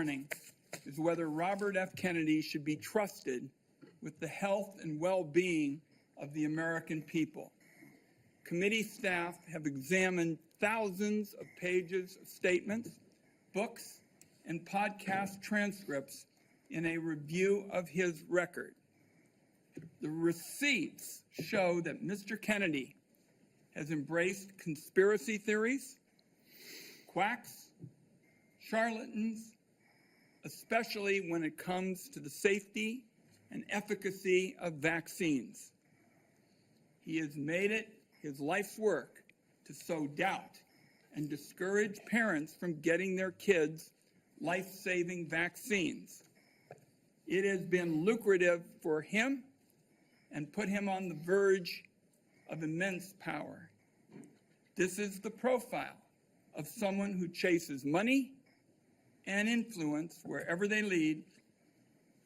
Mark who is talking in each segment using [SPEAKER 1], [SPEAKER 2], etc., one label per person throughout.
[SPEAKER 1] morning is whether Robert F. Kennedy should be trusted with the health and well-being of the American people. Committee staff have examined thousands of pages of statements, books, and podcast transcripts in a review of his record. The receipts show that Mr. Kennedy has embraced conspiracy theories, quacks, charlatans, especially when it comes to the safety and efficacy of vaccines. He has made it his life's work to sow doubt and discourage parents from getting their kids life-saving vaccines. It has been lucrative for him and put him on the verge of immense power. This is the profile of someone who chases money and influence wherever they lead,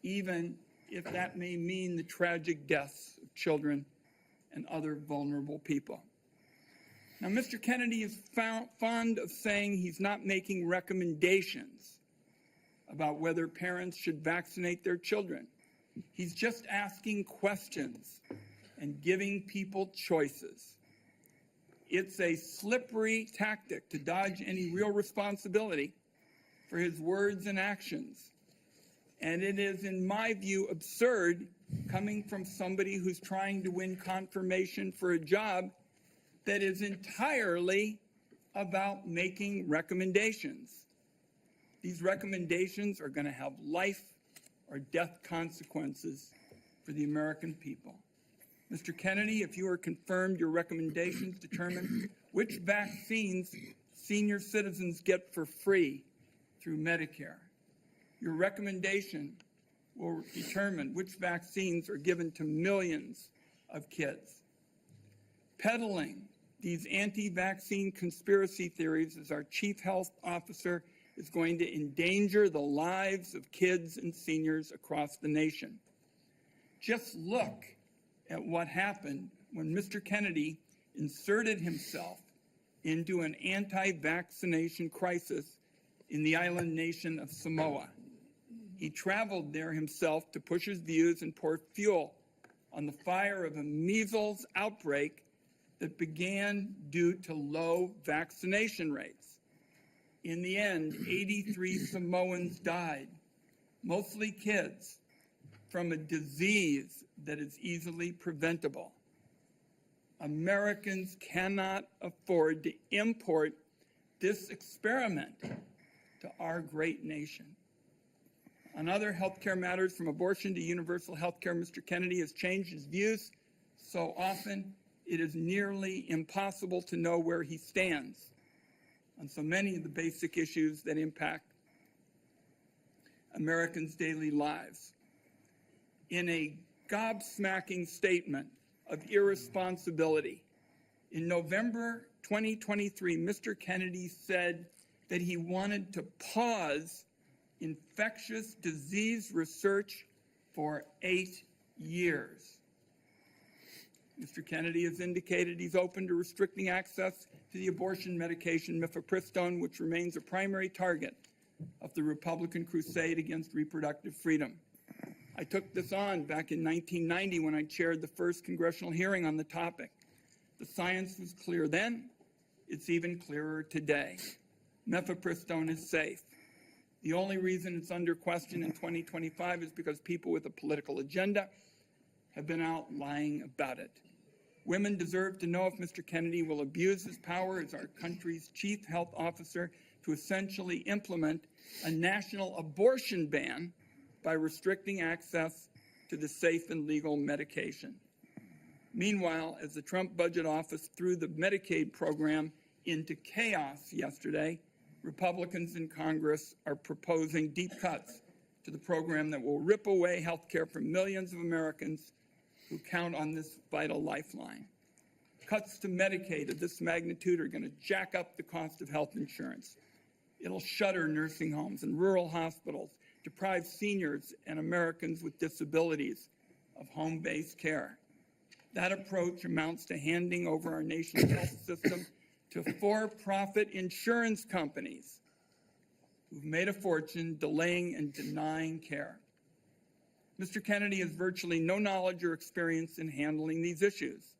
[SPEAKER 1] even if that may mean the tragic deaths of children and other vulnerable people. Now, Mr. Kennedy is fond of saying he's not making recommendations about whether parents should vaccinate their children. He's just asking questions and giving people choices. It's a slippery tactic to dodge any real responsibility for his words and actions. And it is, in my view, absurd coming from somebody who's trying to win confirmation for a job that is entirely about making recommendations. These recommendations are going to have life or death consequences for the American people. Mr. Kennedy, if you are confirmed, your recommendations determine which vaccines senior citizens get for free through Medicare. Your recommendation will determine which vaccines are given to millions of kids. Peddling these anti-vaccine conspiracy theories as our chief health officer is going to endanger the lives of kids and seniors across the nation. Just look at what happened when Mr. Kennedy inserted himself into an anti-vaccination crisis in the island nation of Samoa. He traveled there himself to push his views and pour fuel on the fire of a measles outbreak that began due to low vaccination rates. In the end, 83 Samoans died, mostly kids, from a disease that is easily preventable. Americans cannot afford to import this experiment to our great nation. On other healthcare matters, from abortion to universal healthcare, Mr. Kennedy has changed his views so often it is nearly impossible to know where he stands on so many of the basic issues that impact Americans' daily lives. In a gobsmacking statement of irresponsibility, in November 2023, Mr. Kennedy said that he wanted to pause infectious disease research for 8 years. Mr. Kennedy has indicated he's open to restricting access to the abortion medication mifepristone, which remains a primary target of the Republican crusade against reproductive freedom. I took this on back in 1990 when I chaired the first congressional hearing on the topic. The science was clear then. It's even clearer today. Mifepristone is safe. The only reason it's under question in 2025 is because people with a political agenda have been out lying about it. Women deserve to know if Mr. Kennedy will abuse his power as our country's chief health officer to essentially implement a national abortion ban by restricting access to the safe and legal medication. Meanwhile, as the Trump budget office threw the Medicaid program into chaos yesterday, Republicans in Congress are proposing deep cuts to the program that will rip away health care for millions of Americans who count on this vital lifeline. Cuts to Medicaid of this magnitude are going to jack up the cost of health insurance. It'll shutter nursing homes and rural hospitals, deprive seniors and Americans with disabilities of home-based care. That approach amounts to handing over our nation's health system to for-profit insurance companies who've made a fortune delaying and denying care. Mr. Kennedy has virtually no knowledge or experience in handling these issues.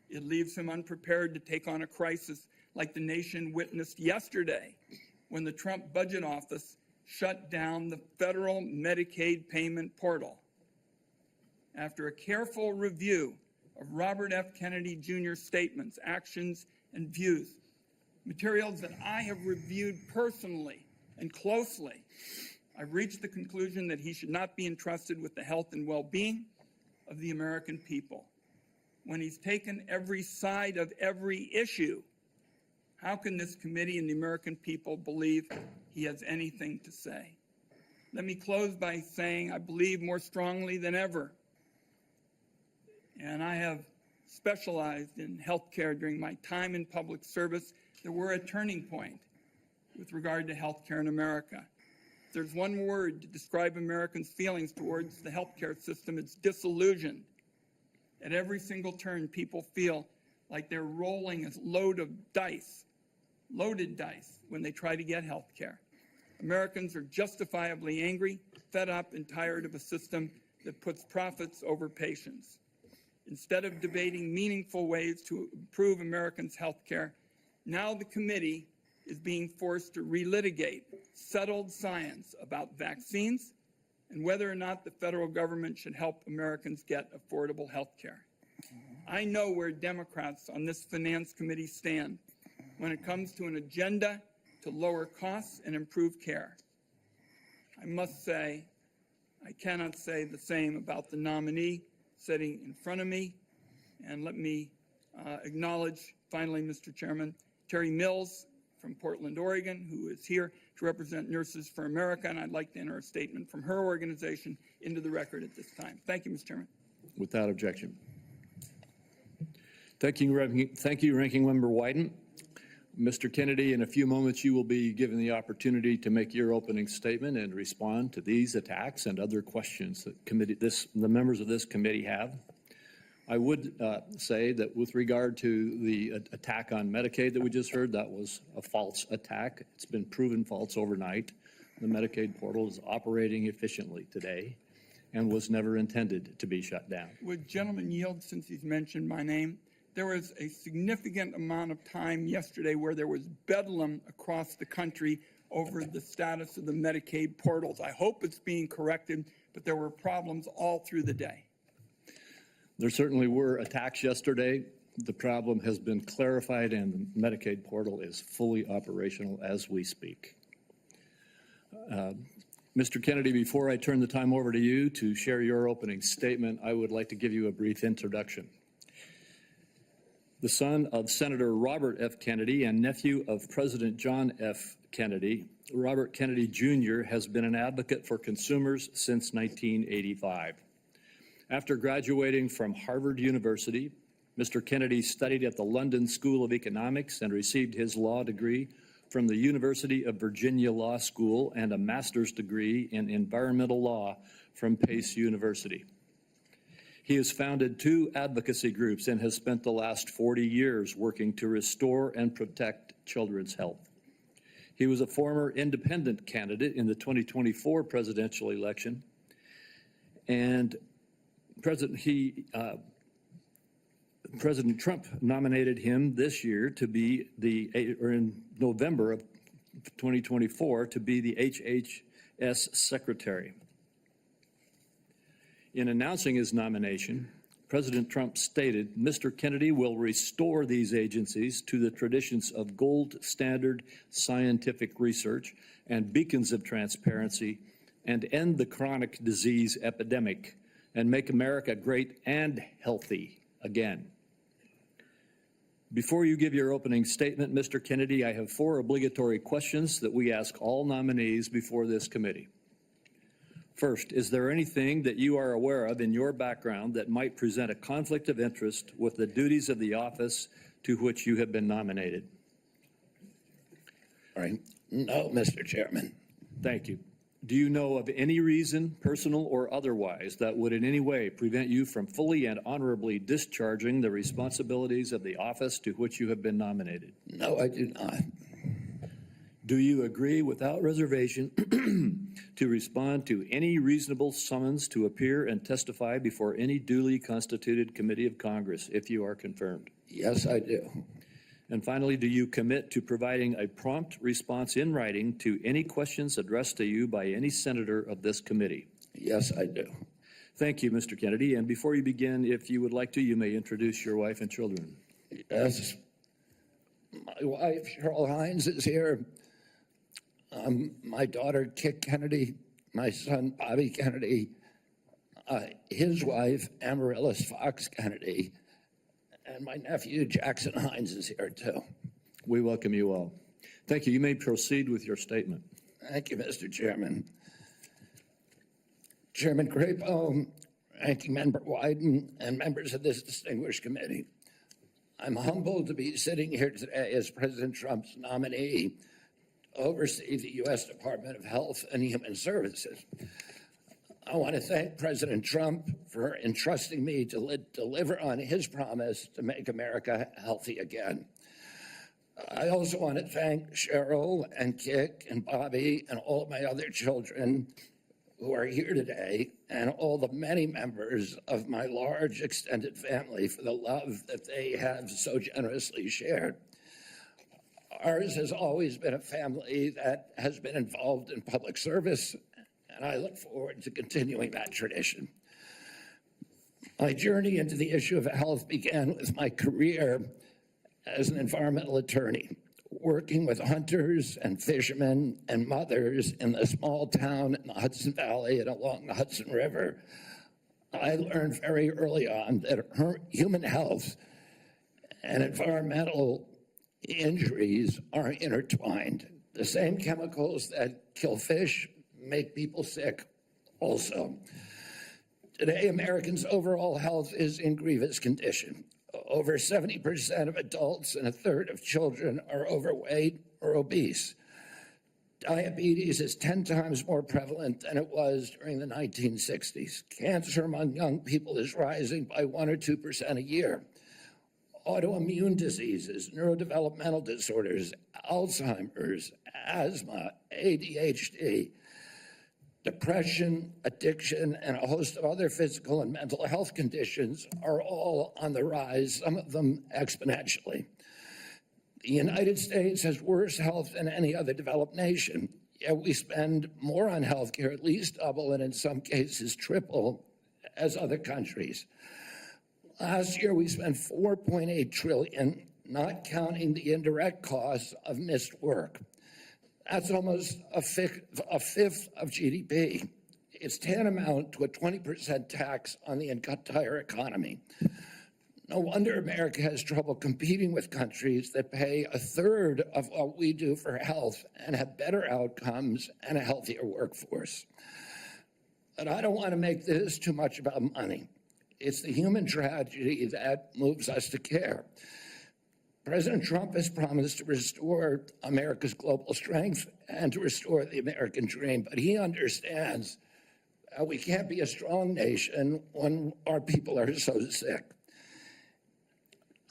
[SPEAKER 1] It leaves him unprepared to take on a crisis like the nation witnessed yesterday when the Trump Budget Office shut down the federal Medicaid payment portal. After a careful review of Robert F. Kennedy Jr.'s statements, actions, and views, materials that I have reviewed personally and closely, I've reached the conclusion that he should not be entrusted with the health and well-being of the American people. When he's taken every side of every issue, how can this committee and the American people believe he has anything to say? Let me close by saying I believe more strongly than ever, and I have specialized in health care during my time in public service, that we're a turning point with regard to health care in America. If there's one word to describe Americans' feelings towards the health care system, it's disillusioned. At every single turn, people feel like they're rolling a load of dice, loaded dice, when they try to get health care. Americans are justifiably angry, fed up, and tired of a system that puts profits over patients. Instead of debating meaningful ways to improve Americans' health care, now the committee is being forced to relitigate settled science about vaccines and whether or not the federal government should help Americans get affordable health care. I know where Democrats on this Finance Committee stand when it comes to an agenda to lower costs and improve care. I must say, I cannot say the same about the nominee sitting in front of me. And let me acknowledge, finally, Mr. Chairman, Terry Mills from Portland, Oregon, who is here to represent Nurses for America, and I'd like to enter a statement from her organization into the record at this time. Thank you, Mr. Chairman.
[SPEAKER 2] Without objection. Thank you, Ranking Member Wyden. Mr. Kennedy, in a few moments you will be given the opportunity to make your opening statement and respond to these attacks and other questions that the members of this committee have. I would say that with regard to the attack on Medicaid that we just heard, that was a false attack. It's been proven false overnight. The Medicaid portal is operating efficiently today and was never intended to be shut down.
[SPEAKER 1] Would gentleman yield, since he's mentioned my name? There was a significant amount of time yesterday where there was bedlam across the country over the status of the Medicaid portals. I hope it's being corrected, but there were problems all through the day.
[SPEAKER 2] There certainly were attacks yesterday. The problem has been clarified and the Medicaid portal is fully operational as we speak. Mr. Kennedy, before I turn the time over to you to share your opening statement, I would like to give you a brief introduction. The son of Senator Robert F. Kennedy and nephew of President John F. Kennedy, Robert Kennedy Jr. has been an advocate for consumers since 1985. After graduating from Harvard University, Mr. Kennedy studied at the London School of Economics and received his law degree from the University of Virginia Law School and a master's degree in environmental law from Pace University. He has founded 2 advocacy groups and has spent the last 40 years working to restore and protect children's health. He was a former independent candidate in the 2024 presidential election, and President Trump nominated him this year to be in November of 2024 to be the HHS Secretary. In announcing his nomination, President Trump stated, "Mr. Kennedy will restore these agencies to the traditions of gold standard scientific research and beacons of transparency and end the chronic disease epidemic and make America great and healthy again." Before you give your opening statement, Mr. Kennedy, I have 4 obligatory questions that we ask all nominees before this committee. First, is there anything that you are aware of in your background that might present a conflict of interest with the duties of the office to which you have been nominated?
[SPEAKER 3] All right. No, Mr. Chairman.
[SPEAKER 2] Thank you. Do you know of any reason, personal or otherwise, that would in any way prevent you from fully and honorably discharging the responsibilities of the office to which you have been nominated?
[SPEAKER 3] No, I do not.
[SPEAKER 2] Do you agree without reservation to respond to any reasonable summons to appear and testify before any duly constituted committee of Congress if you are confirmed?
[SPEAKER 3] Yes, I do.
[SPEAKER 2] And finally, do you commit to providing a prompt response in writing to any questions addressed to you by any senator of this committee?
[SPEAKER 3] Yes, I do.
[SPEAKER 2] Thank you, Mr. Kennedy. And before you begin, if you would like to, you may introduce your wife and children.
[SPEAKER 3] Yes. My wife, Cheryl Hines, is here. My daughter, Kit Kennedy, my son, Bobby Kennedy, his wife, Amaryllis Fox Kennedy, and my nephew, Jackson Hines, is here too.
[SPEAKER 2] We welcome you all. Thank you. You may proceed with your statement.
[SPEAKER 3] Thank you, Mr. Chairman. Chairman Crapo, Ranking Member Wyden, and members of this distinguished committee. I'm humbled to be sitting here today as President Trump's nominee to oversee the U.S. Department of Health and Human Services. I want to thank President Trump for entrusting me to deliver on his promise to make America healthy again. I also want to thank Cheryl and Kik and Bobby and all of my other children who are here today, and all the many members of my large extended family for the love that they have so generously shared. Ours has always been a family that has been involved in public service, and I look forward to continuing that tradition. My journey into the issue of health began with my career as an environmental attorney, working with hunters and fishermen and mothers in the small town in the Hudson Valley and along the Hudson River. I learned very early on that human health and environmental injuries are intertwined. The same chemicals that kill fish make people sick also. Today, Americans' overall health is in grievous condition. Over 70% of adults and a third of children are overweight or obese. Diabetes is 10 times more prevalent than it was during the 1960s. Cancer among young people is rising by 1 or 2% a year. Autoimmune diseases, neurodevelopmental disorders, Alzheimer's, asthma, ADHD, depression, addiction, and a host of other physical and mental health conditions are all on the rise, some of them exponentially. The United States has worse health than any other developed nation, yet we spend more on health care, at least double, and in some cases triple, as other countries. Last year, we spent $4.8 trillion, not counting the indirect costs of missed work. That's almost a fifth of GDP. It's tantamount to a 20% tax on the entire economy. No wonder America has trouble competing with countries that pay a third of what we do for health and have better outcomes and a healthier workforce. But I don't want to make this too much about money. It's the human tragedy that moves us to care. President Trump has promised to restore America's global strength and to restore the American dream, but he understands we can't be a strong nation when our people are so sick.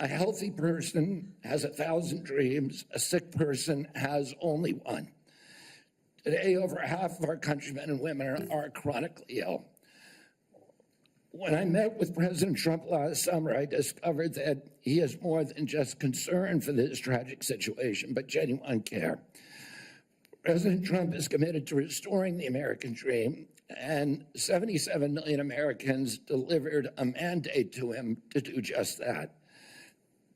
[SPEAKER 3] A healthy person has 1,000 dreams. A sick person has only one. Today, over half of our countrymen and women are chronically ill. When I met with President Trump last summer, I discovered that he has more than just concern for this tragic situation, but genuine care. President Trump is committed to restoring the American dream, and 77 million Americans delivered a mandate to him to do just that,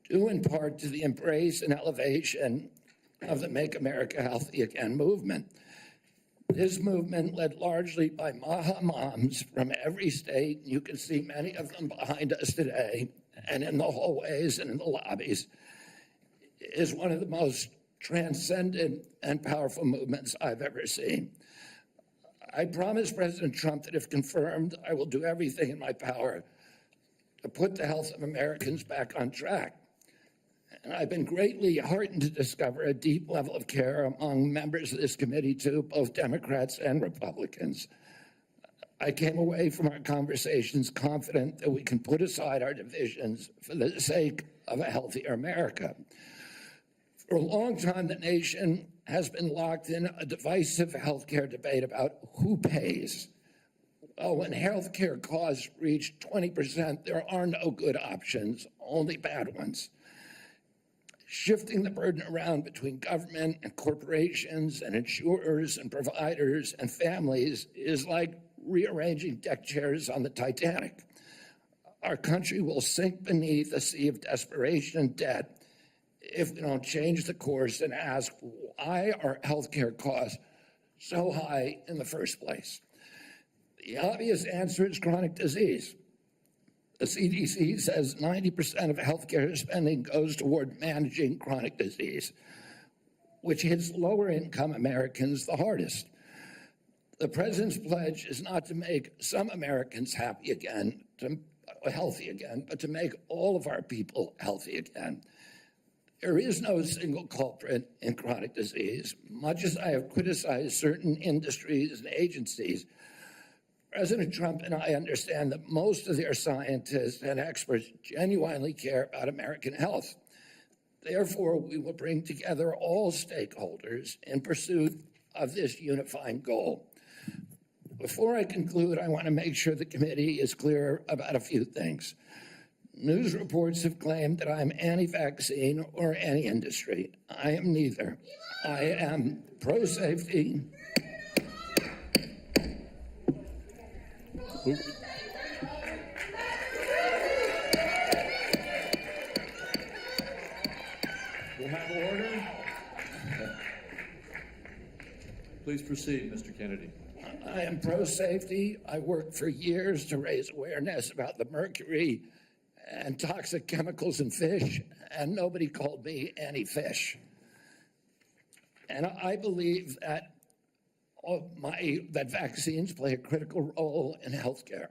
[SPEAKER 3] due in part to the embrace and elevation of the Make America Healthy Again movement. This movement, led largely by Maha moms from every state, you can see many of them behind us today, and in the hallways and in the lobbies, is one of the most transcendent and powerful movements I've ever seen. I promise President Trump that if confirmed, I will do everything in my power to put the health of Americans back on track. And I've been greatly heartened to discover a deep level of care among members of this committee, too, both Democrats and Republicans. I came away from our conversations confident that we can put aside our divisions for the sake of a healthier America. For a long time, the nation has been locked in a divisive healthcare debate about who pays. Well, when healthcare costs reach 20%, there are no good options, only bad ones. Shifting the burden around between government and corporations and insurers and providers and families is like rearranging deck chairs on the Titanic. Our country will sink beneath a sea of desperation and debt if we don't change the course and ask, why are healthcare costs so high in the first place? The obvious answer is chronic disease. The CDC says 90% of healthcare spending goes toward managing chronic disease, which hits lower income Americans the hardest. The president's pledge is not to make some Americans healthy again, but to make all of our people healthy again. There is no single culprit in chronic disease. Much as I have criticized certain industries and agencies, President Trump and I understand that most of their scientists and experts genuinely care about American health. Therefore, we will bring together all stakeholders in pursuit of this unifying goal. Before I conclude, I want to make sure the committee is clear about a few things. News reports have claimed that I'm anti-vaccine or anti-industry. I am neither. I am pro-safety.
[SPEAKER 2] We'll have order. Please proceed, Mr. Kennedy.
[SPEAKER 3] I am pro-safety. I worked for years to raise awareness about the mercury and toxic chemicals in fish, and nobody called me anti-fish. And I believe that that vaccines play a critical role in healthcare.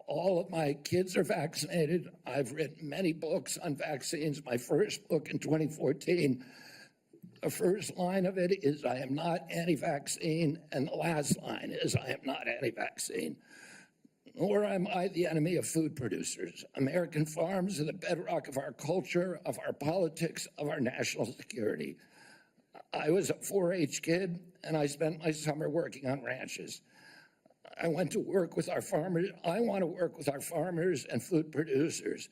[SPEAKER 3] All of my kids are vaccinated. I've written many books on vaccines. My first book in 2014, the first line of it is, I am not anti-vaccine, and the last line is, I am not anti-vaccine. Nor am I the enemy of food producers. American farms are the bedrock of our culture, of our politics, of our national security. I was a 4-H kid, and I spent my summer working on ranches. I went to work with our farmers. I want to work with our farmers and food producers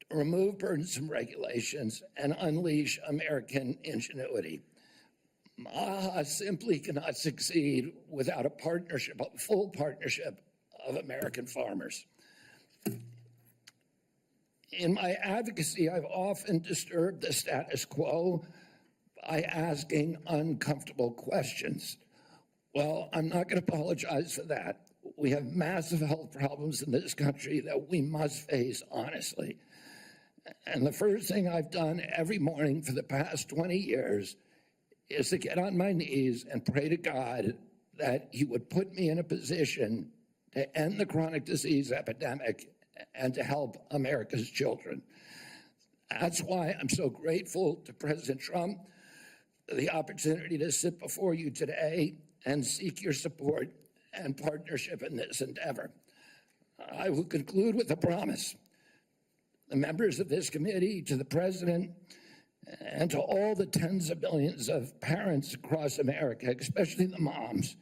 [SPEAKER 3] to remove burdensome regulations and unleash American ingenuity. MAHA simply cannot succeed without a partnership, a full partnership of American farmers. In my advocacy, I've often disturbed the status quo by asking uncomfortable questions. Well, I'm not going to apologize for that. We have massive health problems in this country that we must face honestly. And the first thing I've done every morning for the past 20 years is to get on my knees and pray to God that he would put me in a position to end the chronic disease epidemic and to help America's children. That's why I'm so grateful to President Trump for the opportunity to sit before you today and seek your support and partnership in this endeavor. I will conclude with a promise. The members of this committee, to the president, and to all the tens of millions of parents across America, especially the moms,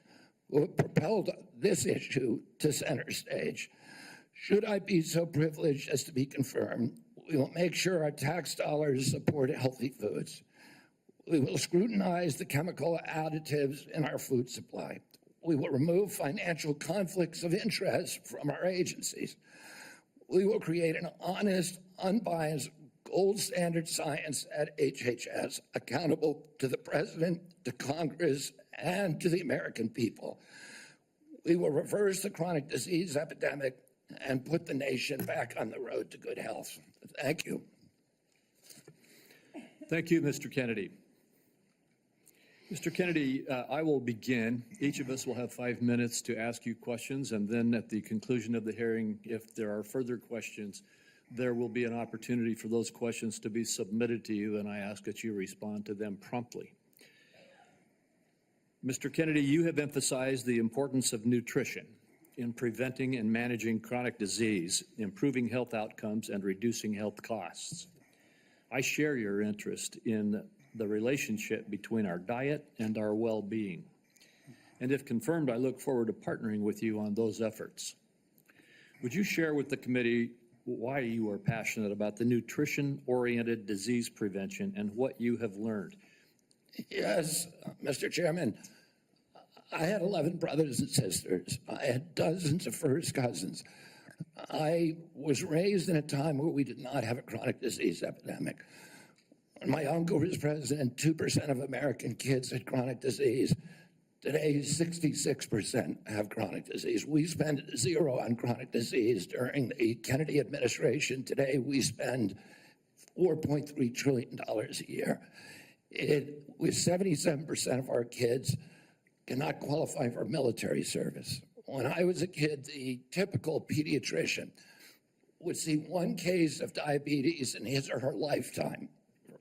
[SPEAKER 3] who have propelled this issue to center stage. Should I be so privileged as to be confirmed, we will make sure our tax dollars support healthy foods. We will scrutinize the chemical additives in our food supply. We will remove financial conflicts of interest from our agencies. We will create an honest, unbiased, gold standard science at HHS, accountable to the president, to Congress, and to the American people. We will reverse the chronic disease epidemic and put the nation back on the road to good health. Thank you.
[SPEAKER 2] Thank you, Mr. Kennedy. Mr. Kennedy, I will begin. Each of us will have 5 minutes to ask you questions, and then at the conclusion of the hearing, if there are further questions, there will be an opportunity for those questions to be submitted to you, and I ask that you respond to them promptly. Mr. Kennedy, you have emphasized the importance of nutrition in preventing and managing chronic disease, improving health outcomes, and reducing health costs. I share your interest in the relationship between our diet and our well-being. And if confirmed, I look forward to partnering with you on those efforts. Would you share with the committee why you are passionate about the nutrition-oriented disease prevention and what you have learned?
[SPEAKER 3] Yes, Mr. Chairman. I had 11 brothers and sisters. I had dozens of first cousins. I was raised in a time where we did not have a chronic disease epidemic. When my uncle was president, 2% of American kids had chronic disease. Today, 66% have chronic disease. We spend zero on chronic disease during the Kennedy administration. Today, we spend $4.3 trillion a year. With 77% of our kids cannot qualify for military service. When I was a kid, the typical pediatrician would see one case of diabetes in his or her lifetime,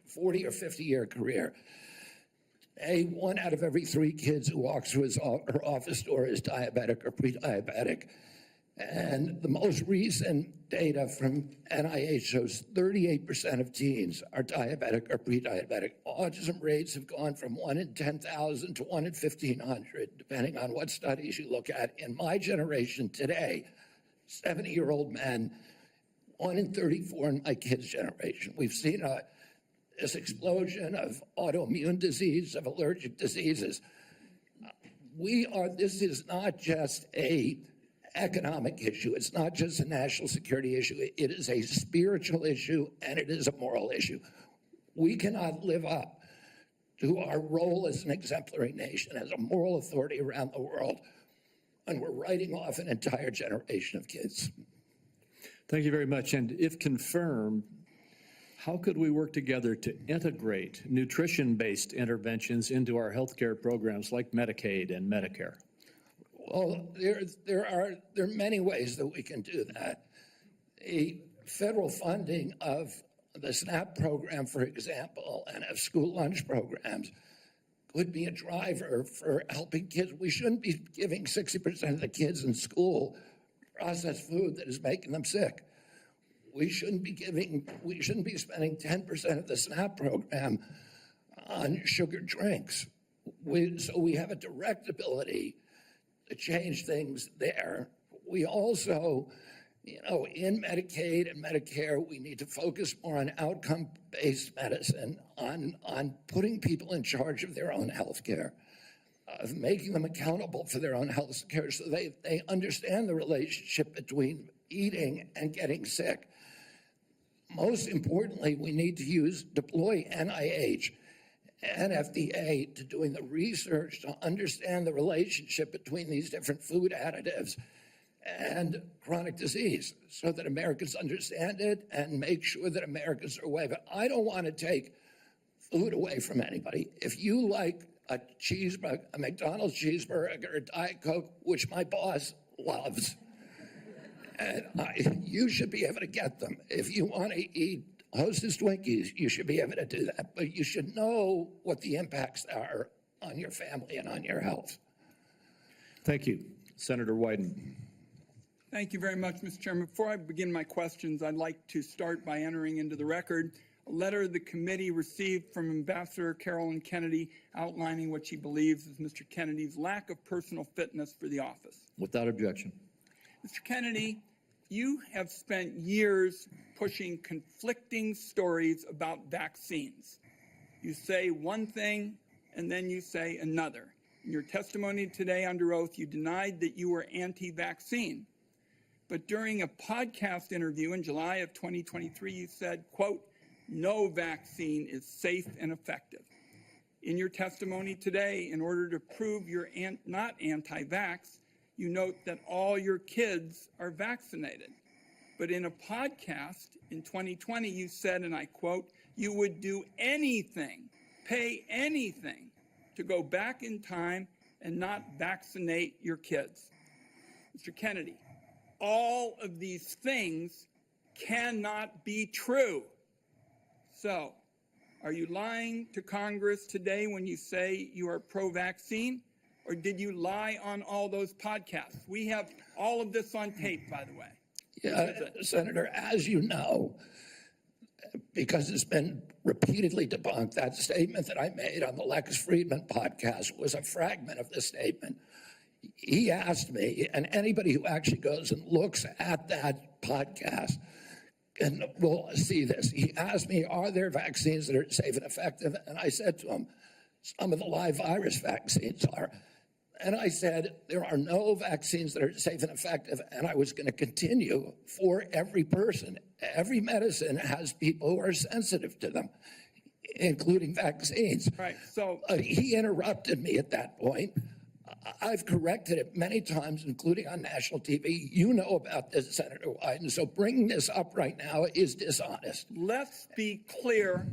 [SPEAKER 3] 40 or 50-year career. Today, 1 out of every 3 kids who walks through her office door is diabetic or pre-diabetic. And the most recent data from NIH shows 38% of teens are diabetic or pre-diabetic. Autism rates have gone from 1 in 10,000 to 1 in 1,500, depending on what studies you look at. In my generation today, 70-year-old men, 1 in 34 in my kids' generation. We've seen this explosion of autoimmune disease, of allergic diseases. This is not just a economic issue. It's not just a national security issue. It is a spiritual issue, and it is a moral issue. We cannot live up to our role as an exemplary nation, as a moral authority around the world, when we're writing off an entire generation of kids.
[SPEAKER 2] Thank you very much. And if confirmed, how could we work together to integrate nutrition-based interventions into our healthcare programs like Medicaid and Medicare?
[SPEAKER 3] Well, there are many ways that we can do that. The federal funding of the SNAP program, for example, and of school lunch programs could be a driver for helping kids. We shouldn't be giving 60% of the kids in school processed food that is making them sick. We shouldn't be spending 10% of the SNAP program on sugared drinks. So we have a direct ability to change things there. We also, in Medicaid and Medicare, we need to focus more on outcome-based medicine, on putting people in charge of their own health care, of making them accountable for their own health care so they understand the relationship between eating and getting sick. Most importantly, we need to deploy NIH and FDA to doing the research to understand the relationship between these different food additives and chronic disease so that Americans understand it and make sure that Americans are aware. But I don't want to take food away from anybody. If you like a cheeseburger, a McDonald's cheeseburger, a Diet Coke, which my boss loves, you should be able to get them. If you want to eat Hostess Twinkies, you should be able to do that. But you should know what the impacts are on your family and on your health.
[SPEAKER 2] Thank you. Senator Wyden.
[SPEAKER 1] Thank you very much, Mr. Chairman. Before I begin my questions, I'd like to start by entering into the record a letter the committee received from Ambassador Carolyn Kennedy outlining what she believes is Mr. Kennedy's lack of personal fitness for the office.
[SPEAKER 2] Without objection.
[SPEAKER 1] Mr. Kennedy, you have spent years pushing conflicting stories about vaccines. You say one thing and then you say another. In your testimony today under oath, you denied that you were anti-vaccine. But during a podcast interview in July of 2023, you said, quote, "No vaccine is safe and effective." In your testimony today, in order to prove you're not anti-vax, you note that all your kids are vaccinated. But in a podcast in 2020, you said, and I quote, "You would do anything, pay anything to go back in time and not vaccinate your kids." Mr. Kennedy, all of these things cannot be true. So, are you lying to Congress today when you say you are pro-vaccine? Or did you lie on all those podcasts? We have all of this on tape, by the way.
[SPEAKER 3] Yeah, Senator, as you know, because it's been repeatedly debunked. That statement that I made on the Lex Friedman podcast was a fragment of the statement. He asked me, and anybody who actually goes and looks at that podcast and will see this. He asked me, are there vaccines that are safe and effective? And I said to him, some of the live virus vaccines are. And I said, there are no vaccines that are safe and effective. And I was going to continue for every person. Every medicine has people who are sensitive to them, including vaccines.
[SPEAKER 1] Right. So
[SPEAKER 3] he interrupted me at that point. I've corrected it many times, including on national TV. You know about this, Senator Wyden. So bringing this up right now is dishonest.
[SPEAKER 1] let's be clear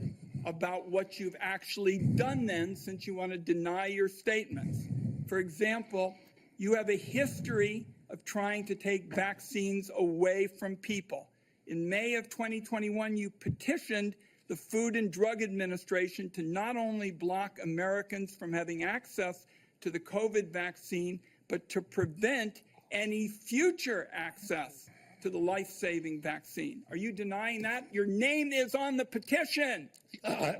[SPEAKER 1] about what you've actually done then, since you want to deny your statements. For example, you have a history of trying to take vaccines away from people. In May of 2021, you petitioned the Food and Drug Administration to not only block Americans from having access to the COVID vaccine, but to prevent any future access to the life-saving vaccine. Are you denying that? Your name is on the petition.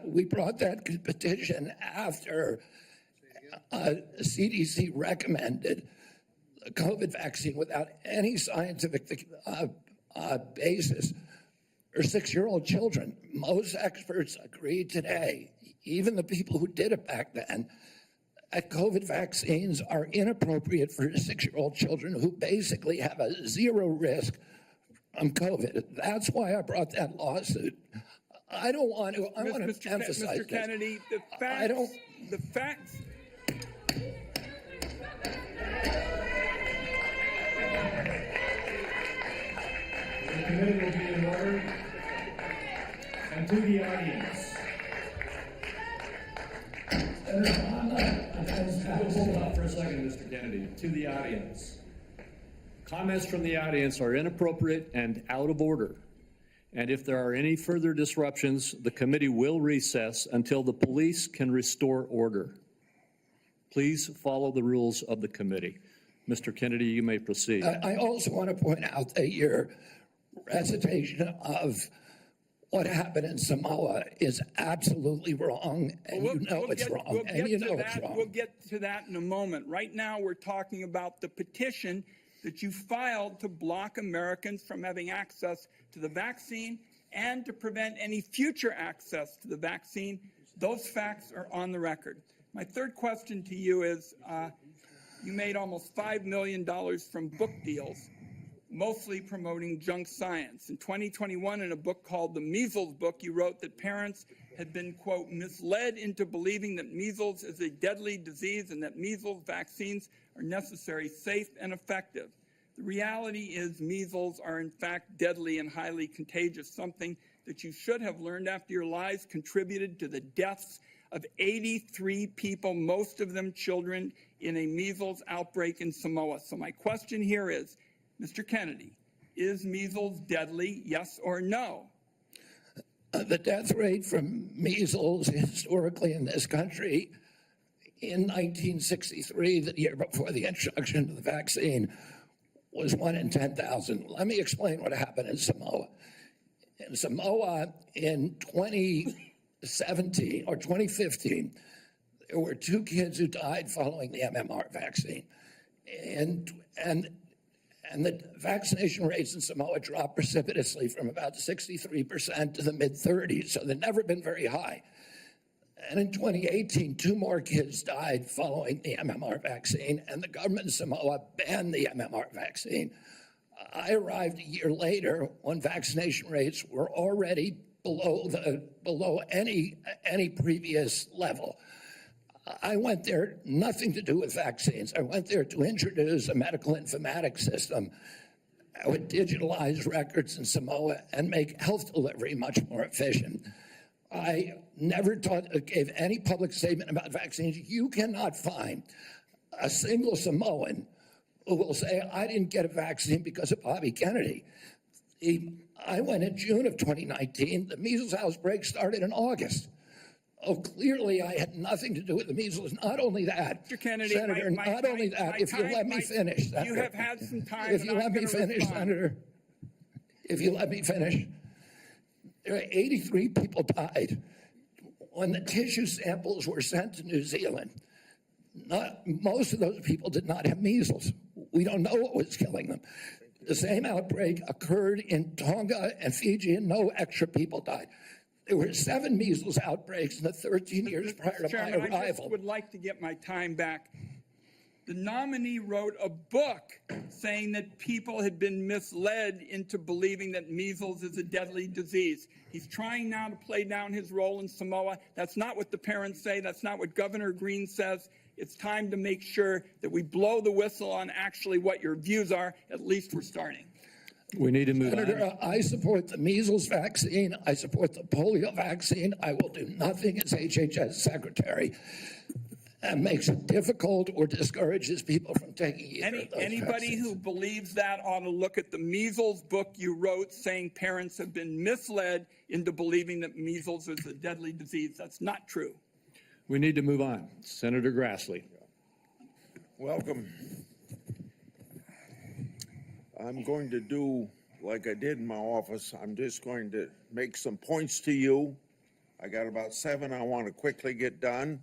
[SPEAKER 3] We brought that petition after CDC recommended the COVID vaccine without any scientific basis for 6-year-old children. Most experts agree today, even the people who did it back then, that COVID vaccines are inappropriate for 6-year-old children who basically have a zero risk from COVID. That's why I brought that lawsuit. I don't want to, I want to emphasize
[SPEAKER 1] Mr. Kennedy, the facts.
[SPEAKER 4] The committee will be in order. And to the audience.
[SPEAKER 2] Hold on for a second, Mr. Kennedy. To the audience. Comments from the audience are inappropriate and out of order. And if there are any further disruptions, the committee will recess until the police can restore order. Please follow the rules of the committee. Mr. Kennedy, you may proceed.
[SPEAKER 3] I also want to point out that your recitation of what happened in Samoa is absolutely wrong, and you know it's wrong, and you know it's wrong.
[SPEAKER 1] We'll get to that in a moment. Right now, we're talking about the petition that you filed to block Americans from having access to the vaccine and to prevent any future access to the vaccine. Those facts are on the record. My third question to you is, you made almost $5 million from book deals, mostly promoting junk science. In 2021, in a book called The Measles Book, you wrote that parents had been, quote, misled into believing that measles is a deadly disease and that measles vaccines are necessary, safe, and effective. The reality is measles are in fact deadly and highly contagious, something that you should have learned after your lies contributed to the deaths of 83 people, most of them children, in a measles outbreak in Samoa. So my question here is, Mr. Kennedy, is measles deadly, yes or no?
[SPEAKER 3] The death rate from measles historically in this country in 1963, the year before the introduction of the vaccine, was 1 in 10,000. Let me explain what happened in Samoa. In Samoa in 2017 or 2015, there were 2 kids who died following the MMR vaccine. And the vaccination rates in Samoa dropped precipitously from about 63% to the mid-30s, so they've never been very high. And in 2018, 2 more kids died following the MMR vaccine, and the government of Samoa banned the MMR vaccine. I arrived a year later when vaccination rates were already below any previous level. I went there, nothing to do with vaccines. I went there to introduce a medical informatics system that would digitalize records in Samoa and make health delivery much more efficient. I never gave any public statement about vaccines. You cannot find a single Samoan who will say, I didn't get a vaccine because of Bobby Kennedy. I went in June of 2019. The measles outbreak started in August. Oh, clearly I had nothing to do with the measles. Not only that,
[SPEAKER 1] Mr. Kennedy,
[SPEAKER 3] Senator, not only that, if you let me finish, Senator.
[SPEAKER 1] You have had some time.
[SPEAKER 3] If you let me finish, Senator, if you let me finish, There are 83 people died. When the tissue samples were sent to New Zealand, most of those people did not have measles. We don't know what was killing them. The same outbreak occurred in Tonga and Fiji, and no extra people died. There were 7 measles outbreaks in the 13 years prior to my
[SPEAKER 1] Chairman, I just
[SPEAKER 3] arrival.
[SPEAKER 1] would like to get my time back. The nominee wrote a book saying that people had been misled into believing that measles is a deadly disease. He's trying now to play down his role in Samoa. That's not what the parents say. That's not what Governor Green says. It's time to make sure that we blow the whistle on actually what your views are. At least we're starting.
[SPEAKER 2] We need to move on.
[SPEAKER 3] Senator, I support the measles vaccine. I support the polio vaccine. I will do nothing as HHS Secretary that makes it difficult or discourages people from taking either of those
[SPEAKER 1] Anybody
[SPEAKER 3] vaccines.
[SPEAKER 1] who believes that ought to look at the measles book you wrote saying parents have been misled into believing that measles is a deadly disease. That's not true.
[SPEAKER 2] We need to move on. Senator Grassley.
[SPEAKER 5] Welcome. I'm going to do like I did in my office. I'm just going to make some points to you. I got about 7 I want to quickly get done.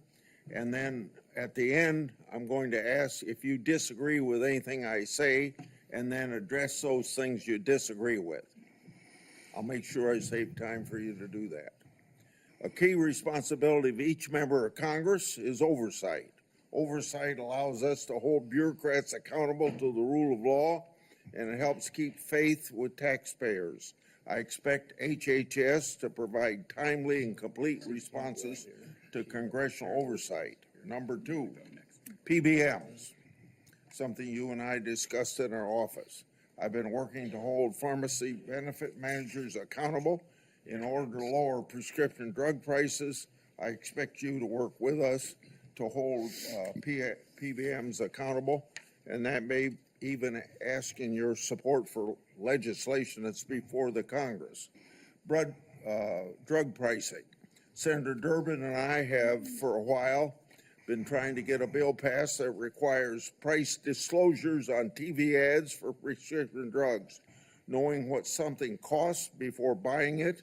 [SPEAKER 5] And then at the end, I'm going to ask if you disagree with anything I say and then address those things you disagree with. I'll make sure I save time for you to do that. A key responsibility of each member of Congress is oversight. Oversight allows us to hold bureaucrats accountable to the rule of law, and it helps keep faith with taxpayers. I expect HHS to provide timely and complete responses to congressional oversight. Number 2, PBMs, something you and I discussed in our office. I've been working to hold pharmacy benefit managers accountable in order to lower prescription drug prices. I expect you to work with us to hold PBMs accountable, and that may even ask in your support for legislation that's before the Congress. Drug pricing. Senator Durbin and I have for a while been trying to get a bill passed that requires price disclosures on TV ads for prescription drugs. Knowing what something costs before buying it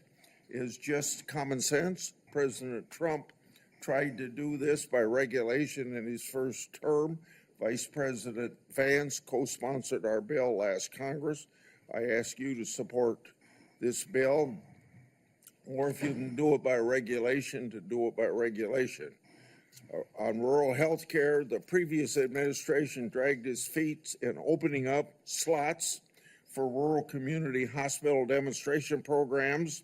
[SPEAKER 5] is just common sense. President Trump tried to do this by regulation in his first term. Vice President Vance co-sponsored our bill last Congress. I ask you to support this bill, or if you can do it by regulation, to do it by regulation. On rural health care, the previous administration dragged its feet in opening up slots for rural community hospital demonstration programs.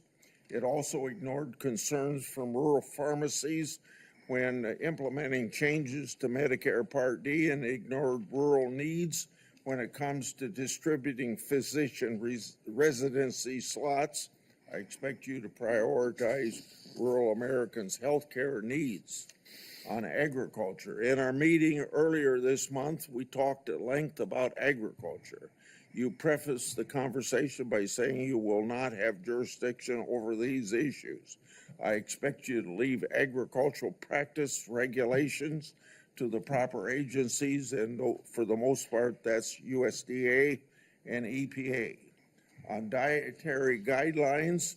[SPEAKER 5] It also ignored concerns from rural pharmacies when implementing changes to Medicare Part D, and ignored rural needs when it comes to distributing physician residency slots. I expect you to prioritize rural Americans' health care needs. On agriculture, in our meeting earlier this month, we talked at length about agriculture. You prefaced the conversation by saying you will not have jurisdiction over these issues. I expect you to leave agricultural practice regulations to the proper agencies, and for the most part, that's USDA and EPA. On dietary guidelines,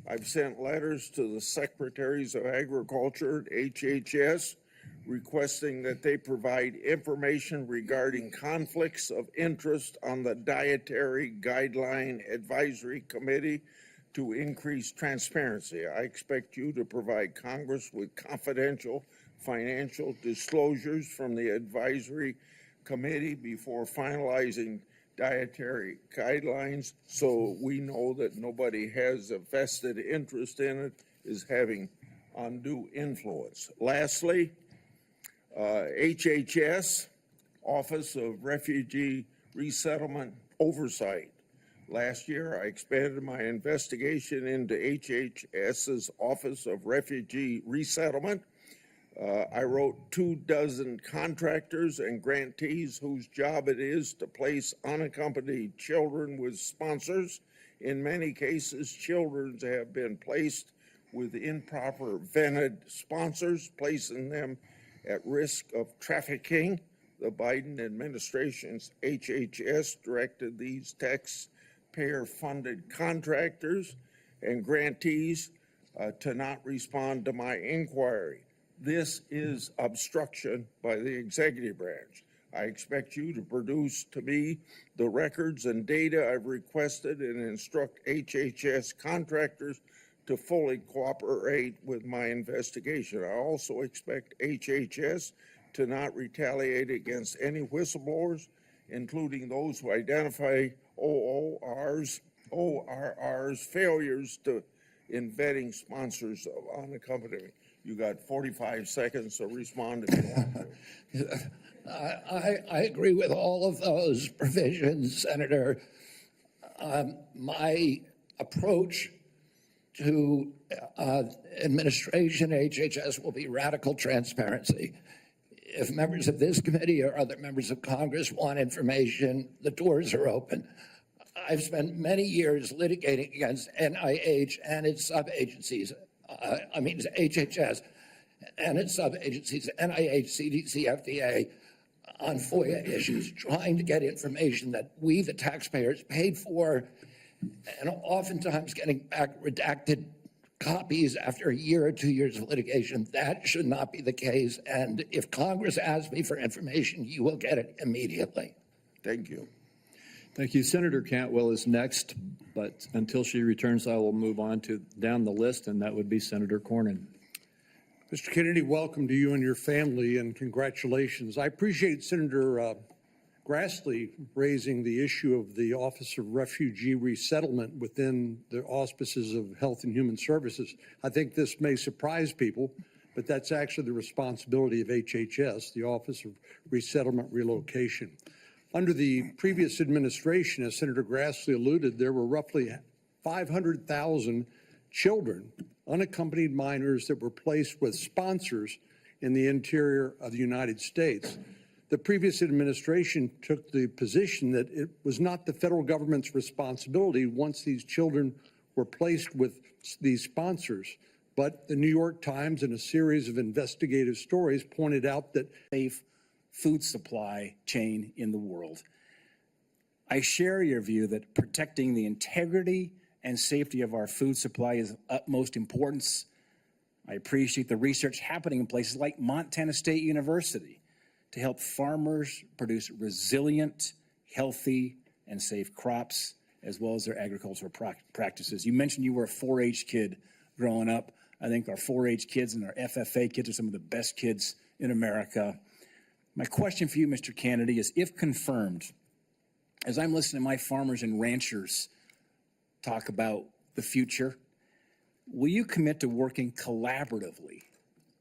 [SPEAKER 5] I've sent letters to the Secretaries of Agriculture at HHS requesting that they provide information regarding conflicts of interest on the Dietary Guideline Advisory Committee to increase transparency. I expect you to provide Congress with confidential financial disclosures from the advisory committee before finalizing dietary guidelines, so we know that nobody has a vested interest in it, is having undue influence. Lastly, HHS, Office of Refugee Resettlement Oversight. Last year, I expanded my investigation into HHS's Office of Refugee Resettlement. I wrote 24 contractors and grantees whose job it is to place unaccompanied children with sponsors. In many cases, children have been placed with improper vetted sponsors, placing them at risk of trafficking. The Biden administration's HHS directed these taxpayer-funded contractors and grantees to not respond to my inquiry. This is obstruction by the executive branch. I expect you to produce to me the records and data I've requested and instruct HHS contractors to fully cooperate with my investigation. I also expect HHS to not retaliate against any whistleblowers, including those who identify ORR's failures in vetting sponsors of unaccompanied. You got 45 seconds to respond if you want to.
[SPEAKER 3] I agree with all of those provisions, Senator. My approach to administration HHS will be radical transparency. If members of this committee or other members of Congress want information, the doors are open. I've spent many years litigating against NIH and its sub-agencies, HHS and its sub-agencies, NIH, CDC, FDA, on FOIA issues, trying to get information that we, the taxpayers, paid for, and oftentimes getting back redacted copies after a year or 2 years of litigation. That should not be the case. And if Congress asks me for information, you will get it immediately.
[SPEAKER 5] Thank you.
[SPEAKER 2] Thank you. Senator Cantwell is next, but until she returns, I will move on to down the list, and that would be Senator Cornyn.
[SPEAKER 6] Mr. Kennedy, welcome to you and your family, and congratulations. I appreciate Senator Grassley raising the issue of the Office of Refugee Resettlement within the auspices of Health and Human Services. I think this may surprise people, but that's actually the responsibility of HHS, the Office of Resettlement Relocation. Under the previous administration, as Senator Grassley alluded, there were roughly 500,000 children, unaccompanied minors, that were placed with sponsors in the interior of the United States. The previous administration took the position that it was not the federal government's responsibility once these children were placed with these sponsors. But the New York Times, in a series of investigative stories, pointed out that
[SPEAKER 7] safe food supply chain in the world. I share your view that protecting the integrity and safety of our food supply is of utmost importance. I appreciate the research happening in places like Montana State University to help farmers produce resilient, healthy, and safe crops, as well as their agricultural practices. You mentioned you were a 4-H kid growing up. I think our 4-H kids and our FFA kids are some of the best kids in America. My question for you, Mr. Kennedy, is if confirmed, as I'm listening to my farmers and ranchers talk about the future, will you commit to working collaboratively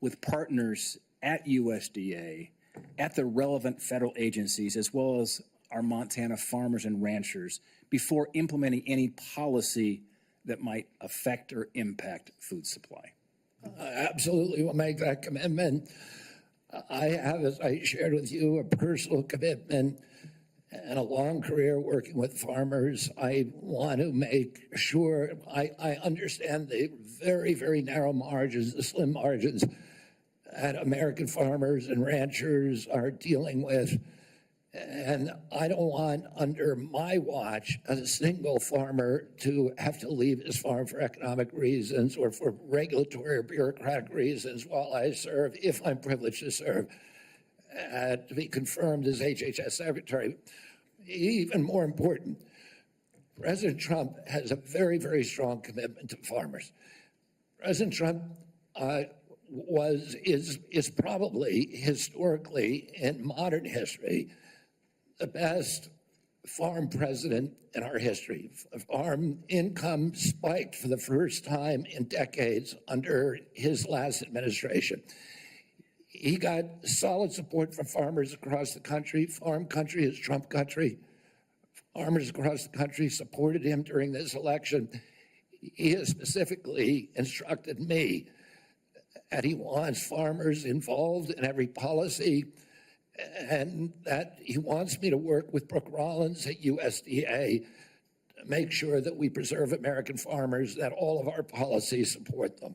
[SPEAKER 7] with partners at USDA, at the relevant federal agencies, as well as our Montana farmers and ranchers, before implementing any policy that might affect or impact food supply?
[SPEAKER 3] Absolutely will make that commitment. I have, as I shared with you, a personal commitment and a long career working with farmers. I want to make sure I understand the very, very narrow margins, the slim margins that American farmers and ranchers are dealing with. And I don't want, under my watch, a single farmer to have to leave his farm for economic reasons or for regulatory or bureaucratic reasons while I serve, if I'm privileged to serve, to be confirmed as HHS Secretary. Even more important, President Trump has a very, very strong commitment to farmers. President Trump is probably historically, in modern history, the best farm president in our history. Farm income spiked for the first time in decades under his last administration. He got solid support from farmers across the country. Farm country is Trump country. Farmers across the country supported him during this election. He has specifically instructed me that he wants farmers involved in every policy, and that he wants me to work with Brooke Rollins at USDA to make sure that we preserve American farmers, that all of our policies support them.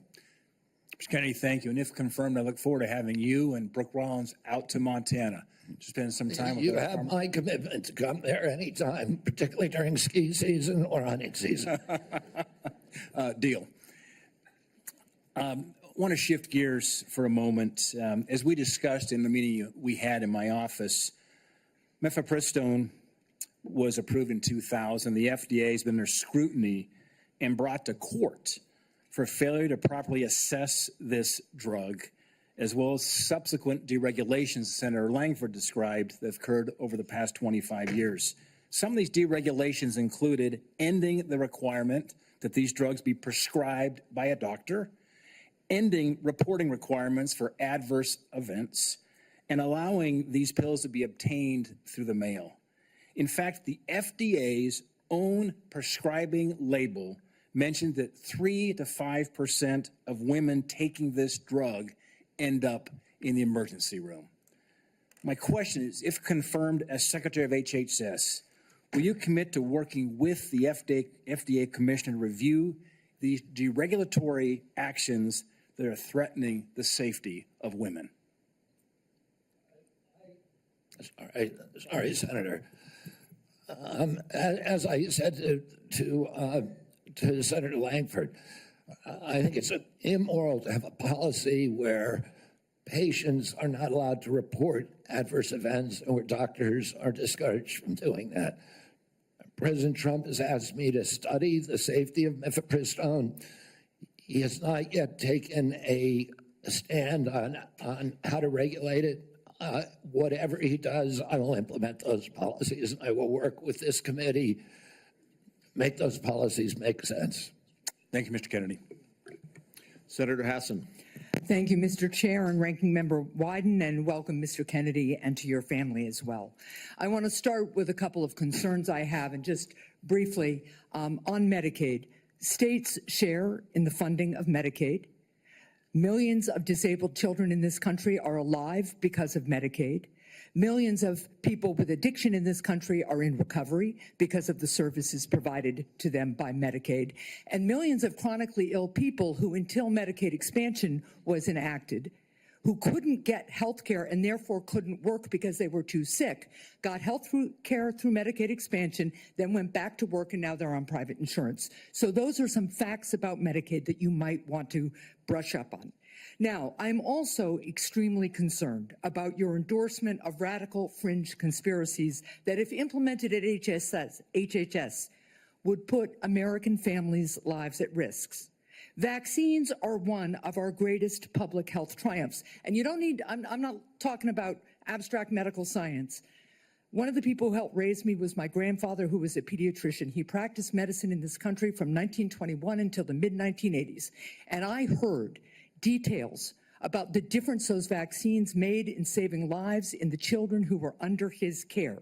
[SPEAKER 7] Mr. Kennedy, thank you. And if confirmed, I look forward to having you and Brooke Rollins out to Montana to spend some time with
[SPEAKER 3] You
[SPEAKER 7] our
[SPEAKER 3] have
[SPEAKER 7] farmers.
[SPEAKER 3] my commitment to come there anytime, particularly during ski season or hunting season.
[SPEAKER 7] deal. Want to shift gears for a moment. As we discussed in the meeting we had in my office, mifepristone was approved in 2000. The FDA has been under scrutiny and brought to court for failure to properly assess this drug, as well as subsequent deregulations Senator Langford described that have occurred over the past 25 years. Some of these deregulations included ending the requirement that these drugs be prescribed by a doctor, ending reporting requirements for adverse events, and allowing these pills to be obtained through the mail. In fact, the FDA's own prescribing label mentioned that 3 to 5% of women taking this drug end up in the emergency room. My question is, if confirmed as Secretary of HHS, will you commit to working with the FDA Commissioner to review these deregulatory actions that are threatening the safety of women?
[SPEAKER 3] Sorry, Senator. As I said to Senator Langford, I think it's immoral to have a policy where patients are not allowed to report adverse events and where doctors are discouraged from doing that. President Trump has asked me to study the safety of mifepristone. He has not yet taken a stand on how to regulate it. Whatever he does, I will implement those policies, and I will work with this committee, make those policies make sense.
[SPEAKER 7] Thank you, Mr. Kennedy.
[SPEAKER 2] Senator Hassan.
[SPEAKER 8] Thank you, Mr. Chair and Ranking Member Wyden, and welcome, Mr. Kennedy, and to your family as well. I want to start with a couple of concerns I have, and just briefly on Medicaid. States share in the funding of Medicaid. Millions of disabled children in this country are alive because of Medicaid. Millions of people with addiction in this country are in recovery because of the services provided to them by Medicaid. And millions of chronically ill people who, until Medicaid expansion was enacted, who couldn't get health care and therefore couldn't work because they were too sick, got health care through Medicaid expansion, then went back to work, and now they're on private insurance. So those are some facts about Medicaid that you might want to brush up on. Now, I'm also extremely concerned about your endorsement of radical fringe conspiracies that, if implemented at HHS, would put American families' lives at risk. Vaccines are one of our greatest public health triumphs. And you don't need, I'm not talking about abstract medical science. One of the people who helped raise me was my grandfather, who was a pediatrician. He practiced medicine in this country from 1921 until the mid-1980s. And I heard details about the difference those vaccines made in saving lives in the children who were under his care.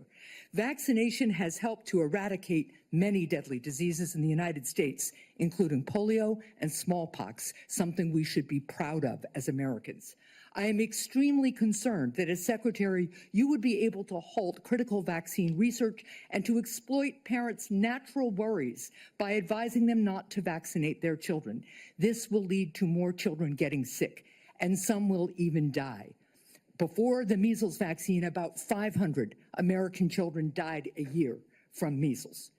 [SPEAKER 8] Vaccination has helped to eradicate many deadly diseases in the United States, including polio and smallpox, something we should be proud of as Americans. I am extremely concerned that as Secretary, you would be able to halt critical vaccine research and to exploit parents' natural worries by advising them not to vaccinate their children. This will lead to more children getting sick, and some will even die. Before the measles vaccine, about 500 American children died a year from measles.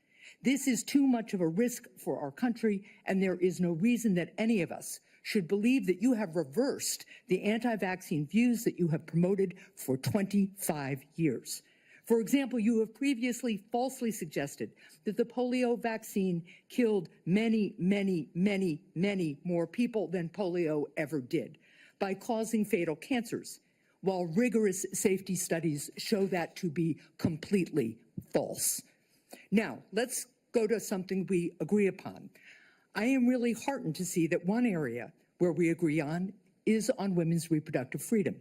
[SPEAKER 8] This is too much of a risk for our country, and there is no reason that any of us should believe that you have reversed the anti-vaccine views that you have promoted for 25 years. For example, you have previously falsely suggested that the polio vaccine killed many, many, many, many more people than polio ever did by causing fatal cancers, while rigorous safety studies show that to be completely false. Now, let's go to something we agree upon. I am really heartened to see that one area where we agree on is on women's reproductive freedom.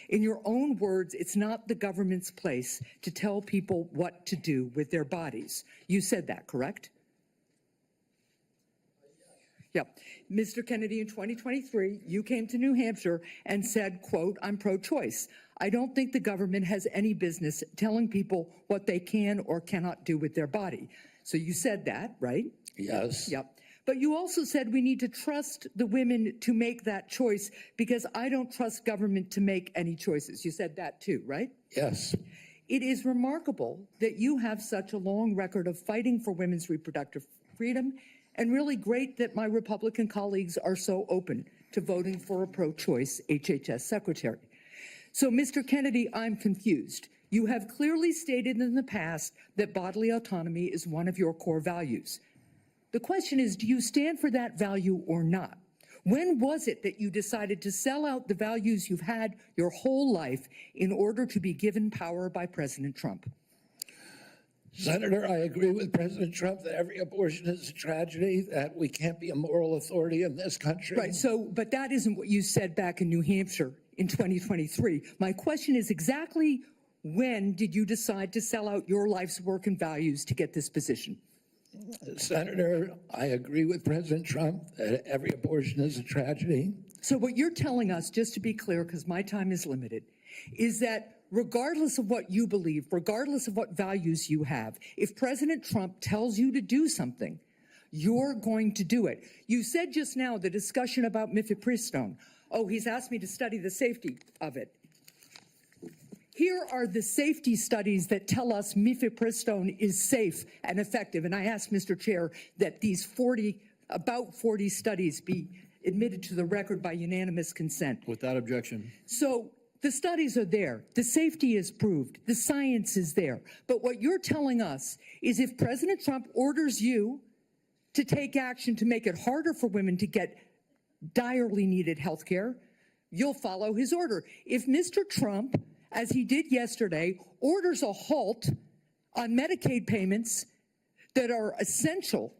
[SPEAKER 8] In your own words, it's not the government's place to tell people what to do with their bodies. You said that, correct? Yeah. Mr. Kennedy, in 2023, you came to New Hampshire and said, quote, I'm pro-choice. I don't think the government has any business telling people what they can or cannot do with their body. So you said that, right?
[SPEAKER 3] Yes.
[SPEAKER 8] Yep. But you also said we need to trust the women to make that choice because I don't trust government to make any choices. You said that too, right?
[SPEAKER 3] Yes.
[SPEAKER 8] It is remarkable that you have such a long record of fighting for women's reproductive freedom and really great that my Republican colleagues are so open to voting for a pro-choice HHS Secretary. So, Mr. Kennedy, I'm confused. You have clearly stated in the past that bodily autonomy is one of your core values. The question is, do you stand for that value or not? When was it that you decided to sell out the values you've had your whole life in order to be given power by President Trump?
[SPEAKER 3] Senator, I agree with President Trump that every abortion is a tragedy, that we can't be a moral authority in this country.
[SPEAKER 8] Right, so, but that isn't what you said back in New Hampshire in 2023. My question is exactly when did you decide to sell out your life's work and values to get this position?
[SPEAKER 3] Senator, I agree with President Trump that every abortion is a tragedy.
[SPEAKER 8] So what you're telling us, just to be clear, because my time is limited, is that regardless of what you believe, regardless of what values you have, if President Trump tells you to do something, you're going to do it. You said just now the discussion about mifepristone. Oh, he's asked me to study the safety of it. Here are the safety studies that tell us mifepristone is safe and effective. And I ask, Mr. Chair, that these about 40 studies be admitted to the record by unanimous consent.
[SPEAKER 2] Without objection.
[SPEAKER 8] So the studies are there. The safety is proved. The science is there. But what you're telling us is if President Trump orders you to take action to make it harder for women to get direly needed health care, you'll follow his order. If Mr. Trump, as he did yesterday, orders a halt on Medicaid payments that are essential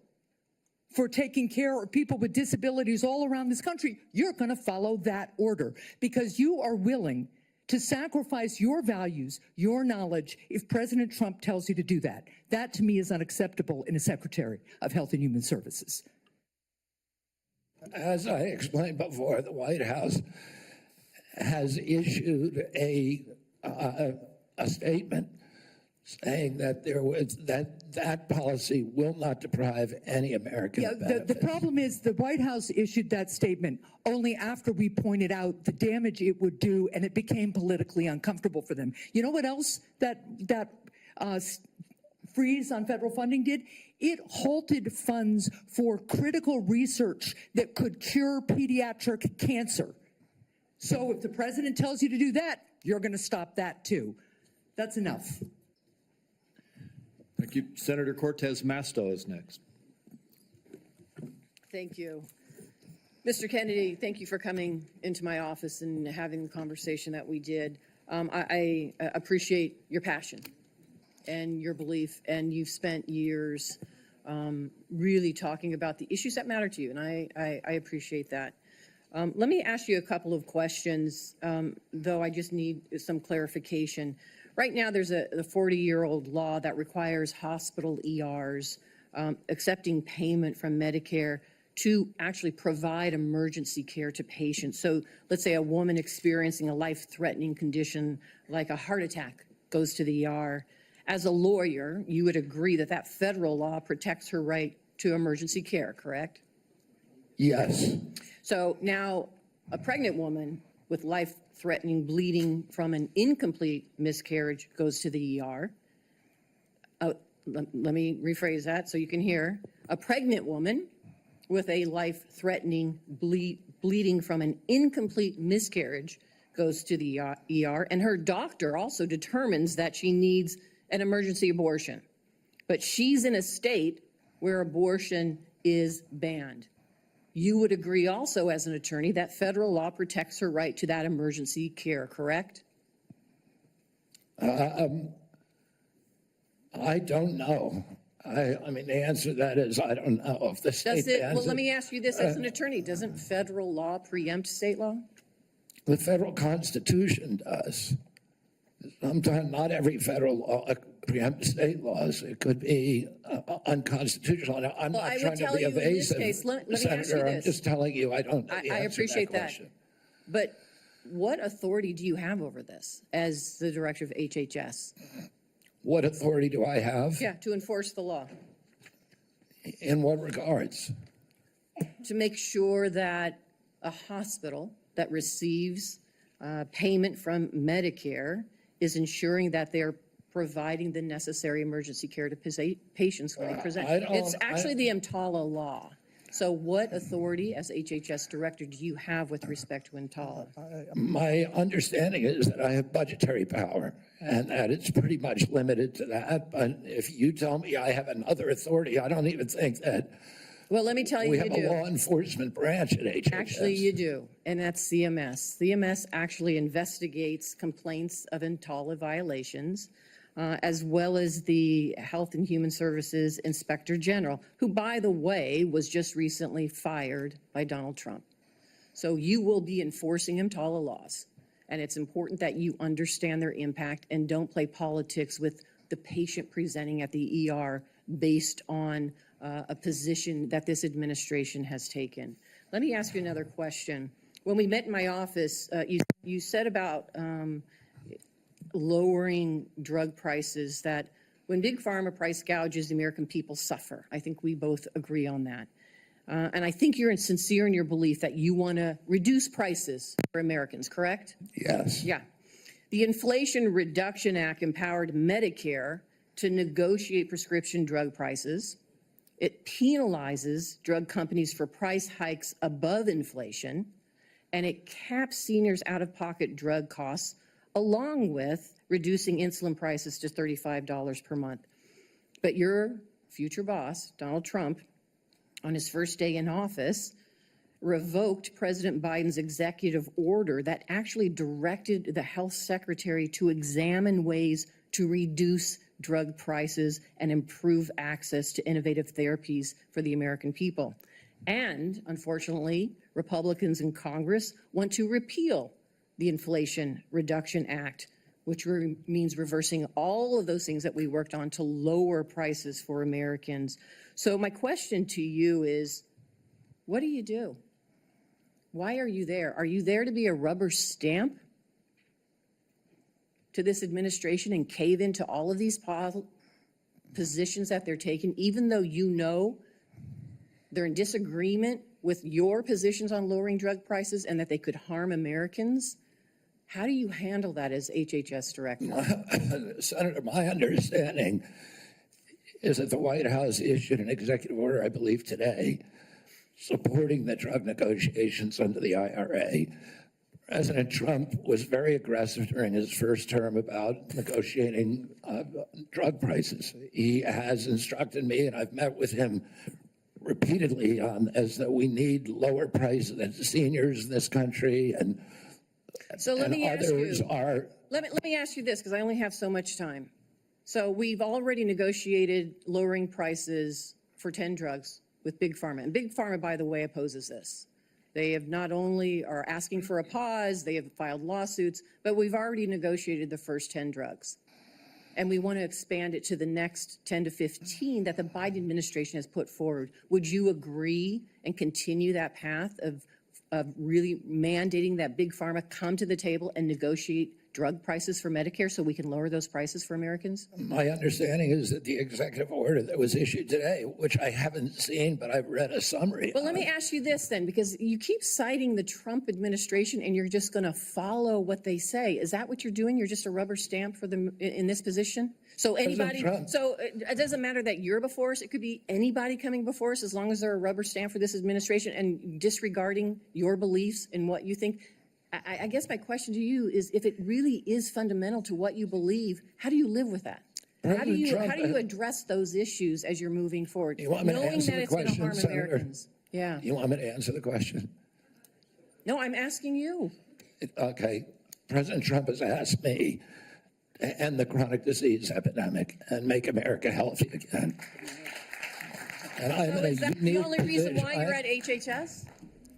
[SPEAKER 8] for taking care of people with disabilities all around this country, you're going to follow that order because you are willing to sacrifice your values, your knowledge, if President Trump tells you to do that. That, to me, is unacceptable in a Secretary of Health and Human Services.
[SPEAKER 3] As I explained before, the White House has issued a statement saying that that policy will not deprive any American of benefits.
[SPEAKER 8] The problem is the White House issued that statement only after we pointed out the damage it would do, and it became politically uncomfortable for them. You know what else that freeze on federal funding did? It halted funds for critical research that could cure pediatric cancer. So if the president tells you to do that, you're going to stop that too. That's enough.
[SPEAKER 2] Thank you. Senator Cortez Masto is next.
[SPEAKER 9] Thank you. Mr. Kennedy, thank you for coming into my office and having the conversation that we did. I appreciate your passion and your belief, and you've spent years really talking about the issues that matter to you, and I appreciate that. Let me ask you a couple of questions, though I just need some clarification. Right now, there's a 40-year-old law that requires hospital ERs accepting payment from Medicare to actually provide emergency care to patients. So let's say a woman experiencing a life-threatening condition like a heart attack goes to the ER. As a lawyer, you would agree that that federal law protects her right to emergency care, correct?
[SPEAKER 3] Yes.
[SPEAKER 9] So now a pregnant woman with life-threatening bleeding from an incomplete miscarriage goes to the ER. Let me rephrase that so you can hear. A pregnant woman with a life-threatening bleeding from an incomplete miscarriage goes to the ER, and her doctor also determines that she needs an emergency abortion. But she's in a state where abortion is banned. You would agree also as an attorney that federal law protects her right to that emergency care, correct?
[SPEAKER 3] I don't know. I mean, the answer to that is I don't know. If the state bans
[SPEAKER 9] well, let me ask you this as an attorney. Doesn't federal law preempt state law?
[SPEAKER 3] The federal Constitution does. Sometimes not every federal law preempts state laws. It could be unconstitutional. I'm
[SPEAKER 9] Well,
[SPEAKER 3] not
[SPEAKER 9] I would
[SPEAKER 3] trying to
[SPEAKER 9] tell
[SPEAKER 3] be
[SPEAKER 9] you in this
[SPEAKER 3] evasive,
[SPEAKER 9] case, let me ask
[SPEAKER 3] Senator.
[SPEAKER 9] you
[SPEAKER 3] I'm
[SPEAKER 9] this.
[SPEAKER 3] just telling you I don't know the
[SPEAKER 9] I
[SPEAKER 3] answer
[SPEAKER 9] appreciate
[SPEAKER 3] to
[SPEAKER 9] that.
[SPEAKER 3] question.
[SPEAKER 9] But what authority do you have over this as the director of HHS?
[SPEAKER 3] What authority do I have?
[SPEAKER 9] Yeah, to enforce the law,
[SPEAKER 3] In what regards?
[SPEAKER 9] to make sure that a hospital that receives payment from Medicare is ensuring that they're providing the necessary emergency care to patients when they present.
[SPEAKER 3] I don't-
[SPEAKER 9] It's actually the EMTALA law. So what authority as HHS director do you have with respect to EMTALA?
[SPEAKER 3] My understanding is that I have budgetary power and that it's pretty much limited to that. But if you tell me I have another authority, I don't even think that
[SPEAKER 9] Well, let me tell you,
[SPEAKER 3] we
[SPEAKER 9] you
[SPEAKER 3] have a
[SPEAKER 9] do.
[SPEAKER 3] law enforcement branch at HHS.
[SPEAKER 9] Actually, you do, and that's CMS. CMS actually investigates complaints of EMTALA violations, as well as the Health and Human Services Inspector General, who, by the way, was just recently fired by Donald Trump. So you will be enforcing EMTALA laws, and it's important that you understand their impact and don't play politics with the patient presenting at the ER based on a position that this administration has taken. Let me ask you another question. When we met in my office, you said about lowering drug prices, that when Big Pharma price gouges, the American people suffer. I think we both agree on that. And I think you're sincere in your belief that you want to reduce prices for Americans, correct?
[SPEAKER 3] Yes.
[SPEAKER 9] Yeah. The Inflation Reduction Act empowered Medicare to negotiate prescription drug prices. It penalizes drug companies for price hikes above inflation, and it caps seniors' out-of-pocket drug costs, along with reducing insulin prices to $35 per month. But your future boss, Donald Trump, on his first day in office, revoked President Biden's executive order that actually directed the health secretary to examine ways to reduce drug prices and improve access to innovative therapies for the American people. And unfortunately, Republicans in Congress want to repeal the Inflation Reduction Act, which means reversing all of those things that we worked on to lower prices for Americans. So my question to you is, what do you do? Why are you there? Are you there to be a rubber stamp to this administration and cave into all of these positions that they're taking, even though you know they're in disagreement with your positions on lowering drug prices and that they could harm Americans? How do you handle that as HHS director?
[SPEAKER 3] Senator, my understanding is that the White House issued an executive order, I believe today, supporting the drug negotiations under the IRA. President Trump was very aggressive during his first term about negotiating drug prices. He has instructed me, and I've met with him repeatedly on this, that we need lower prices than seniors in this country, and
[SPEAKER 9] So let me ask
[SPEAKER 3] others
[SPEAKER 9] you,
[SPEAKER 3] are.
[SPEAKER 9] let me ask you this, because I only have so much time. So we've already negotiated lowering prices for 10 drugs with Big Pharma. And Big Pharma, by the way, opposes this. They have not only are asking for a pause, they have filed lawsuits, but we've already negotiated the first 10 drugs. And we want to expand it to the next 10 to 15 that the Biden administration has put forward. Would you agree and continue that path of really mandating that Big Pharma come to the table and negotiate drug prices for Medicare so we can lower those prices for Americans?
[SPEAKER 3] My understanding is that the executive order that was issued today, which I haven't seen, but I've read a summary.
[SPEAKER 9] Well, let me ask you this then, because you keep citing the Trump administration and you're just going to follow what they say. Is that what you're doing? You're just a rubber stamp for them in this position? So anybody,
[SPEAKER 3] Trump.
[SPEAKER 9] so it doesn't matter that you're before us. It could be anybody coming before us as long as they're a rubber stamp for this administration and disregarding your beliefs and what you think. I guess my question to you is, if it really is fundamental to what you believe, how do you live with that? How do you address those issues as you're moving forward,
[SPEAKER 3] You want me to
[SPEAKER 9] knowing
[SPEAKER 3] answer
[SPEAKER 9] that
[SPEAKER 3] the
[SPEAKER 9] it's going to
[SPEAKER 3] question,
[SPEAKER 9] harm
[SPEAKER 3] Senator?
[SPEAKER 9] Americans? Yeah.
[SPEAKER 3] You want me to answer the question?
[SPEAKER 9] No, I'm asking you.
[SPEAKER 3] Okay. President Trump has asked me to end the chronic disease epidemic and make America healthy again. And I'm
[SPEAKER 9] So
[SPEAKER 3] in a
[SPEAKER 9] is that the
[SPEAKER 3] unique
[SPEAKER 9] only reason why
[SPEAKER 3] position.
[SPEAKER 9] you're at HHS?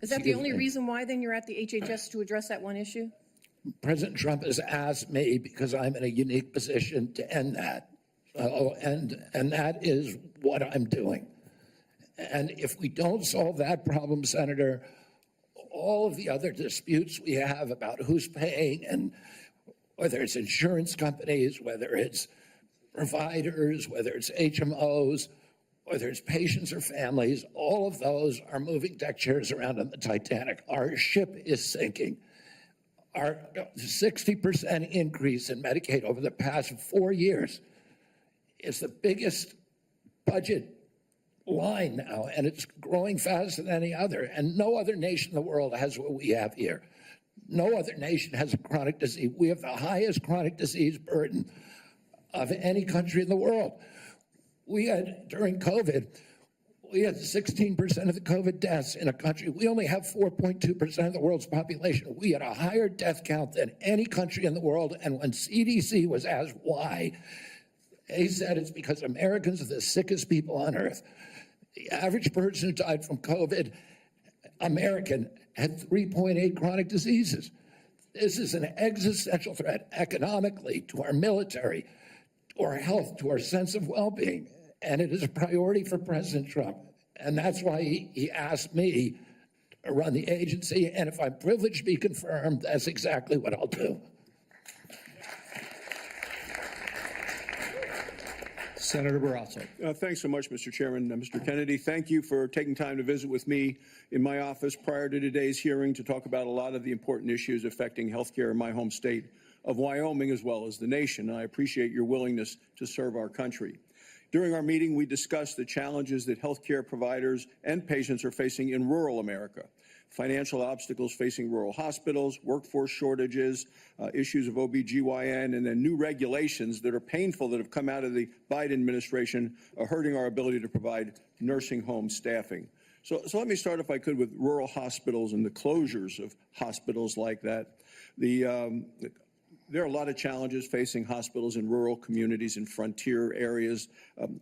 [SPEAKER 9] Is that the
[SPEAKER 3] Excuse
[SPEAKER 9] only
[SPEAKER 3] me.
[SPEAKER 9] reason why then you're at the HHS, to address that one issue?
[SPEAKER 3] President Trump has asked me because I'm in a unique position to end that. And that is what I'm doing. And if we don't solve that problem, Senator, all of the other disputes we have about who's paying, and whether it's insurance companies, whether it's providers, whether it's HMOs, whether it's patients or families, all of those are moving deck chairs around on the Titanic. Our ship is sinking. Our 60% increase in Medicaid over the past 4 years is the biggest budget line now, and it's growing faster than any other. And no other nation in the world has what we have here. No other nation has a chronic disease. We have the highest chronic disease burden of any country in the world. We had, during COVID, we had 16% of the COVID deaths in a country. We only have 4.2% of the world's population. We had a higher death count than any country in the world. And when CDC was asked why, they said it's because Americans are the sickest people on earth. The average person who died from COVID, American, had 3.8 chronic diseases. This is an existential threat economically, to our military, to our health, to our sense of well-being. And it is a priority for President Trump. And that's why he asked me to run the agency. And if I'm privileged to be confirmed, that's exactly what I'll do.
[SPEAKER 2] Senator Barrasso.
[SPEAKER 10] Thanks so much, Mr. Chairman. Mr. Kennedy, thank you for taking time to visit with me in my office prior to today's hearing to talk about a lot of the important issues affecting health care in my home state of Wyoming as well as the nation. And I appreciate your willingness to serve our country. During our meeting, we discussed the challenges that healthcare providers and patients are facing in rural America. Financial obstacles facing rural hospitals, workforce shortages, issues of OBGYN, and then new regulations that are painful that have come out of the Biden administration are hurting our ability to provide nursing home staffing. So let me start, if I could, with rural hospitals and the closures of hospitals like that. There are a lot of challenges facing hospitals in rural communities and frontier areas.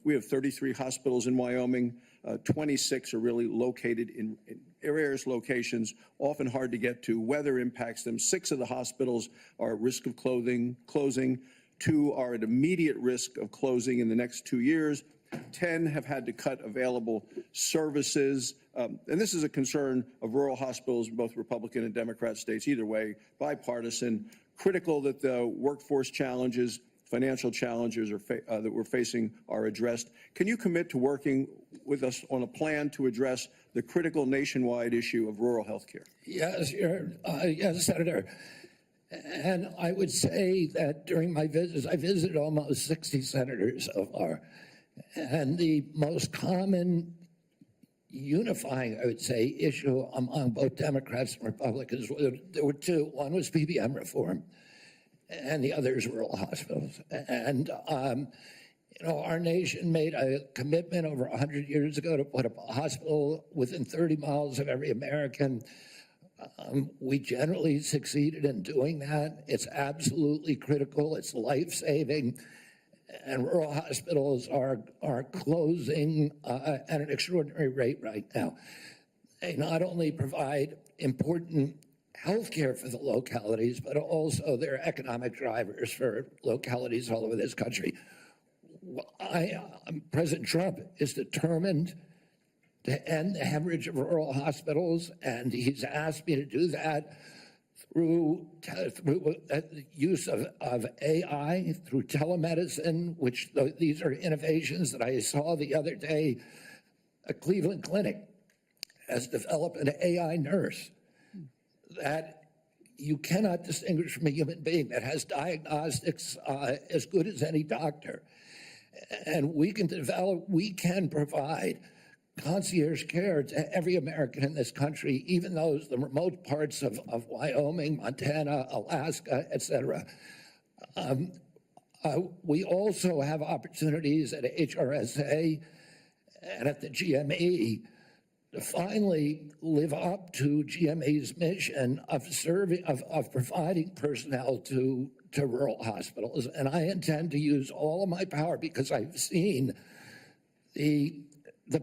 [SPEAKER 10] We have 33 hospitals in Wyoming. 26 are really located in areas, locations, often hard to get to. Weather impacts them. 6 of the hospitals are at risk of closing. 2 are at immediate risk of closing in the next 2 years. 10 have had to cut available services. And this is a concern of rural hospitals in both Republican and Democrat states, either way, bipartisan. Critical that the workforce challenges, financial challenges that we're facing are addressed. Can you commit to working with us on a plan to address the critical nationwide issue of rural health care?
[SPEAKER 3] Yes, yes, Senator. And I would say that during my visits, I visited almost 60 senators so far. And the most common unifying, I would say, issue among both Democrats and Republicans, there were 2. One was PBM reform, and the other is rural hospitals. And, our nation made a commitment over 100 years ago to put up a hospital within 30 miles of every American. We generally succeeded in doing that. It's absolutely critical. It's life-saving. And rural hospitals are closing at an extraordinary rate right now. They not only provide important health care for the localities, but also they're economic drivers for localities all over this country. President Trump is determined to end the hemorrhage of rural hospitals, and he's asked me to do that through the use of AI, through telemedicine, which these are innovations that I saw the other day. A Cleveland clinic has developed an AI nurse that you cannot distinguish from a human being, that has diagnostics as good as any doctor. And we can provide concierge care to every American in this country, even those, the remote parts of Wyoming, Montana, Alaska, et cetera. We also have opportunities at HRSA and at the GME to finally live up to GME's mission of providing personnel to rural hospitals. And I intend to use all of my power, because I've seen the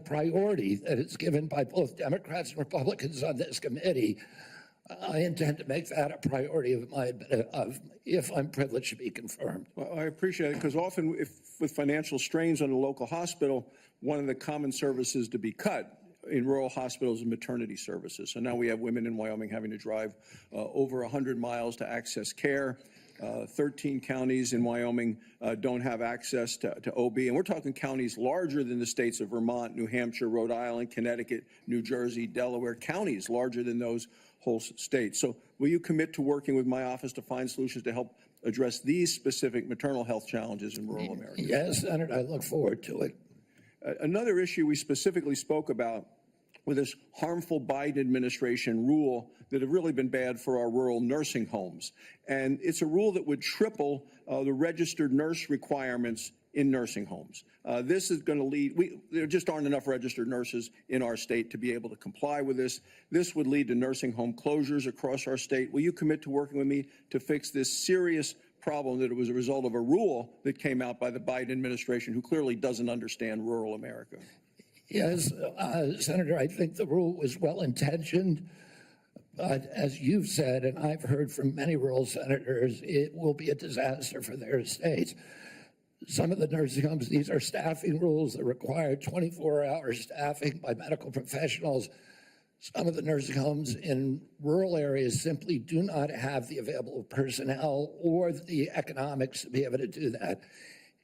[SPEAKER 3] priority that is given by both Democrats and Republicans on this committee. I intend to make that a priority if I'm privileged to be confirmed.
[SPEAKER 10] Well, I appreciate it, because often with financial strains on a local hospital, one of the common services to be cut in rural hospitals is maternity services. So now we have women in Wyoming having to drive over 100 miles to access care. 13 counties in Wyoming don't have access to OB. And we're talking counties larger than the states of Vermont, New Hampshire, Rhode Island, Connecticut, New Jersey, Delaware, counties larger than those whole states. So will you commit to working with my office to find solutions to help address these specific maternal health challenges in rural America?
[SPEAKER 3] Yes, Senator, I look forward to it.
[SPEAKER 10] Another issue we specifically spoke about with this harmful Biden administration rule that have really been bad for our rural nursing homes. And it's a rule that would triple the registered nurse requirements in nursing homes. This is going to lead, there just aren't enough registered nurses in our state to be able to comply with this. This would lead to nursing home closures across our state. Will you commit to working with me to fix this serious problem that it was a result of a rule that came out by the Biden administration, who clearly doesn't understand rural America?
[SPEAKER 3] Yes, Senator, I think the rule was well-intentioned, but as you've said, and I've heard from many rural senators, it will be a disaster for their states. Some of the nursing homes, these are staffing rules that require 24-hour staffing by medical professionals. Some of the nursing homes in rural areas simply do not have the available personnel or the economics to be able to do that.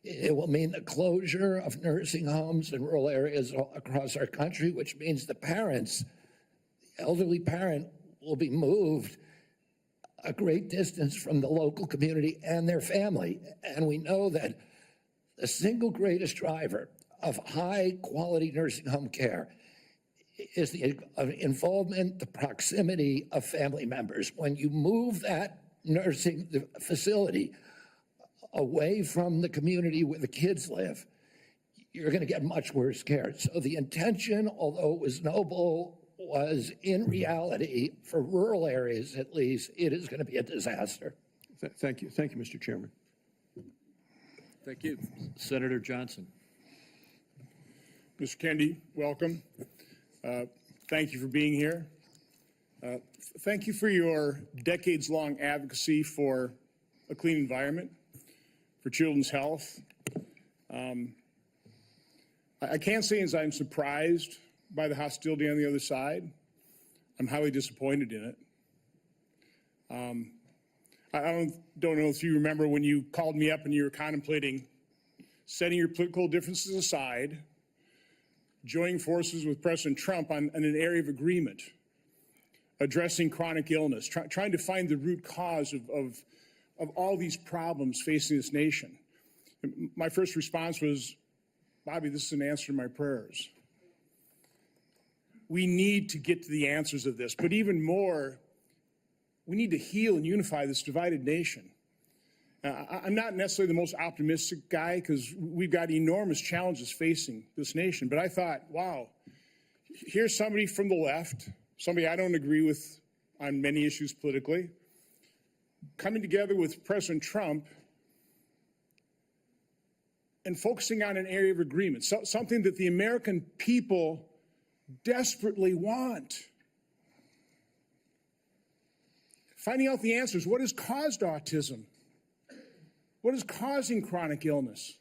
[SPEAKER 3] It will mean the closure of nursing homes in rural areas across our country, which means the parents, the elderly parent, will be moved a great distance from the local community and their family. And we know that the single greatest driver of high quality nursing home care is the involvement, the proximity of family members. When you move that nursing facility away from the community where the kids live, you're going to get much worse care. So the intention, although it was noble, was in reality, for rural areas at least, it is going to be a disaster.
[SPEAKER 10] Thank you. Thank you, Mr. Chairman.
[SPEAKER 2] Thank you. Senator Johnson.
[SPEAKER 4] Mr. Kennedy, welcome. Thank you for being here. Thank you for your decades-long advocacy for a clean environment, for children's health. I can't say as I'm surprised by the hostility on the other side. I'm highly disappointed in it. I don't know if you remember when you called me up and you were contemplating setting your political differences aside, joining forces with President Trump on an area of agreement, addressing chronic illness, trying to find the root cause of all these problems facing this nation. My first response was, Bobby, this is an answer to my prayers. We need to get to the answers of this, but even more, we need to heal and unify this divided nation. I'm not necessarily the most optimistic guy because we've got enormous challenges facing this nation, but I thought, wow, here's somebody from the left, somebody I don't agree with on many issues politically, coming together with President Trump and focusing on an area of agreement, something that the American people desperately want. Finding out the answers. What has caused autism? What is causing chronic illness?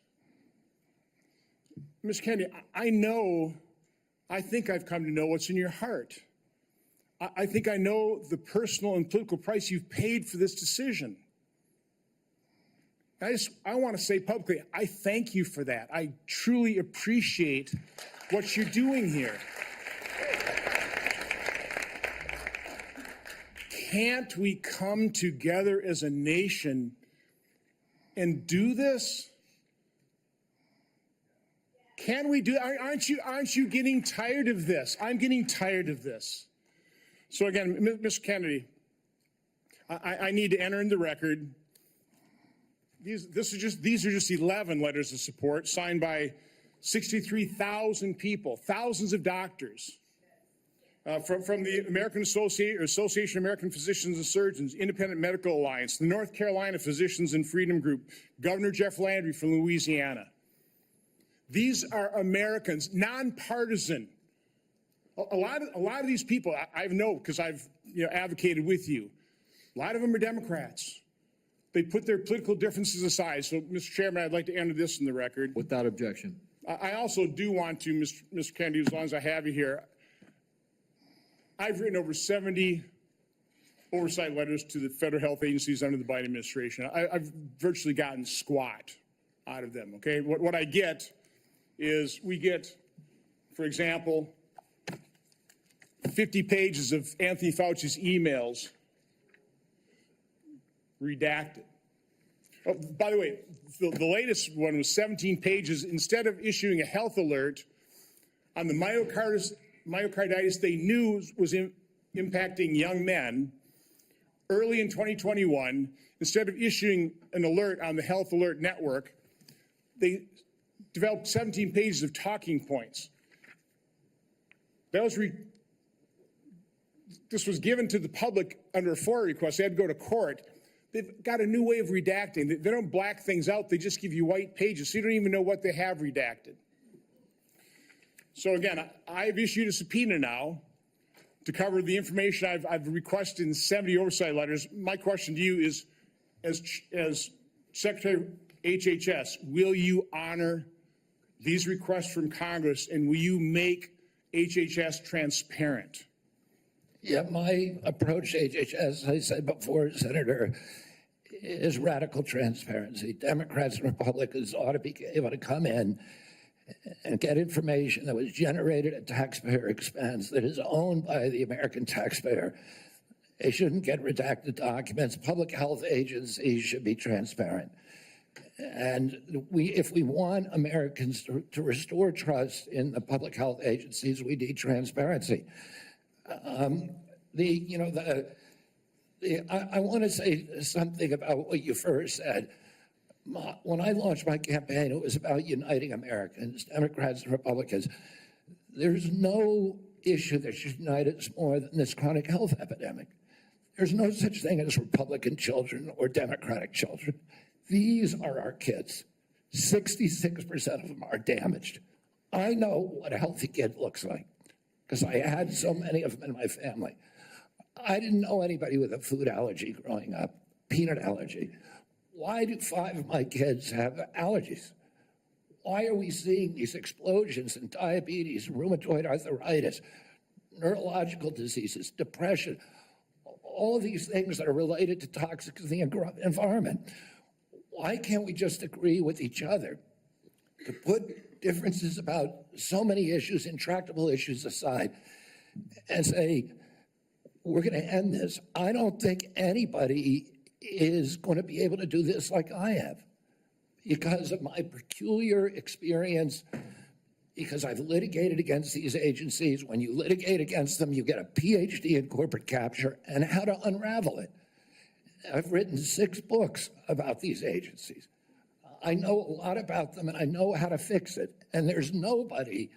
[SPEAKER 4] Ms. Kennedy, I think I've come to know what's in your heart. I think I know the personal and political price you've paid for this decision. I want to say publicly, I thank you for that. I truly appreciate what you're doing here. Can't we come together as a nation and do this? Can we do? Aren't you getting tired of this? I'm getting tired of this. So again, Mr. Kennedy, I need to enter in the record. These are just 11 letters of support signed by 63,000 people, thousands of doctors. From the American Association of American Physicians and Surgeons, Independent Medical Alliance, the North Carolina Physicians and Freedom Group, Governor Jeff Landry from Louisiana. These are Americans, nonpartisan. A lot of these people I know because I've advocated with you. A lot of them are Democrats. They put their political differences aside. So, Mr. Chairman, I'd like to enter this in the record.
[SPEAKER 2] Without objection.
[SPEAKER 4] I also do want to, Mr. Kennedy, as long as I have you here, I've written over 70 oversight letters to the federal health agencies under the Biden administration. I've virtually gotten squat out of them, okay? What I get is we get, for example, 50 pages of Anthony Fauci's emails redacted. Oh, by the way, the latest one was 17 pages. Instead of issuing a health alert on the myocarditis they knew was impacting young men early in 2021, instead of issuing an alert on the Health Alert Network, they developed 17 pages of talking points. This was given to the public under a FOIA request. They had to go to court. They've got a new way of redacting. They don't black things out. They just give you white pages, so you don't even know what they have redacted. So again, I've issued a subpoena now to cover the information I've requested in 70 oversight letters. My question to you is, as Secretary of HHS, will you honor these requests from Congress, and will you make HHS transparent?
[SPEAKER 3] Yeah, my approach to HHS, as I said before, Senator, is radical transparency. Democrats and Republicans ought to be able to come in and get information that was generated at taxpayer expense, that is owned by the American taxpayer. They shouldn't get redacted documents. Public health agencies should be transparent. And if we want Americans to restore trust in the public health agencies, we need transparency. I want to say something about what you first said. When I launched my campaign, it was about uniting Americans, Democrats and Republicans. There's no issue that should unite us more than this chronic health epidemic. There's no such thing as Republican children or Democratic children. These are our kids. 66% of them are damaged. I know what a healthy kid looks like because I had so many of them in my family. I didn't know anybody with a food allergy growing up, peanut allergy. Why do 5 of my kids have allergies? Why are we seeing these explosions in diabetes, rheumatoid arthritis, neurological diseases, depression, all of these things that are related to toxics in the environment? Why can't we just agree with each other to put differences about so many issues, intractable issues aside, and say, we're going to end this? I don't think anybody is going to be able to do this like I have because of my peculiar experience, because I've litigated against these agencies. When you litigate against them, you get a PhD in corporate capture and how to unravel it. I've written 6 books about these agencies. I know a lot about them and I know how to fix it. And there's nobody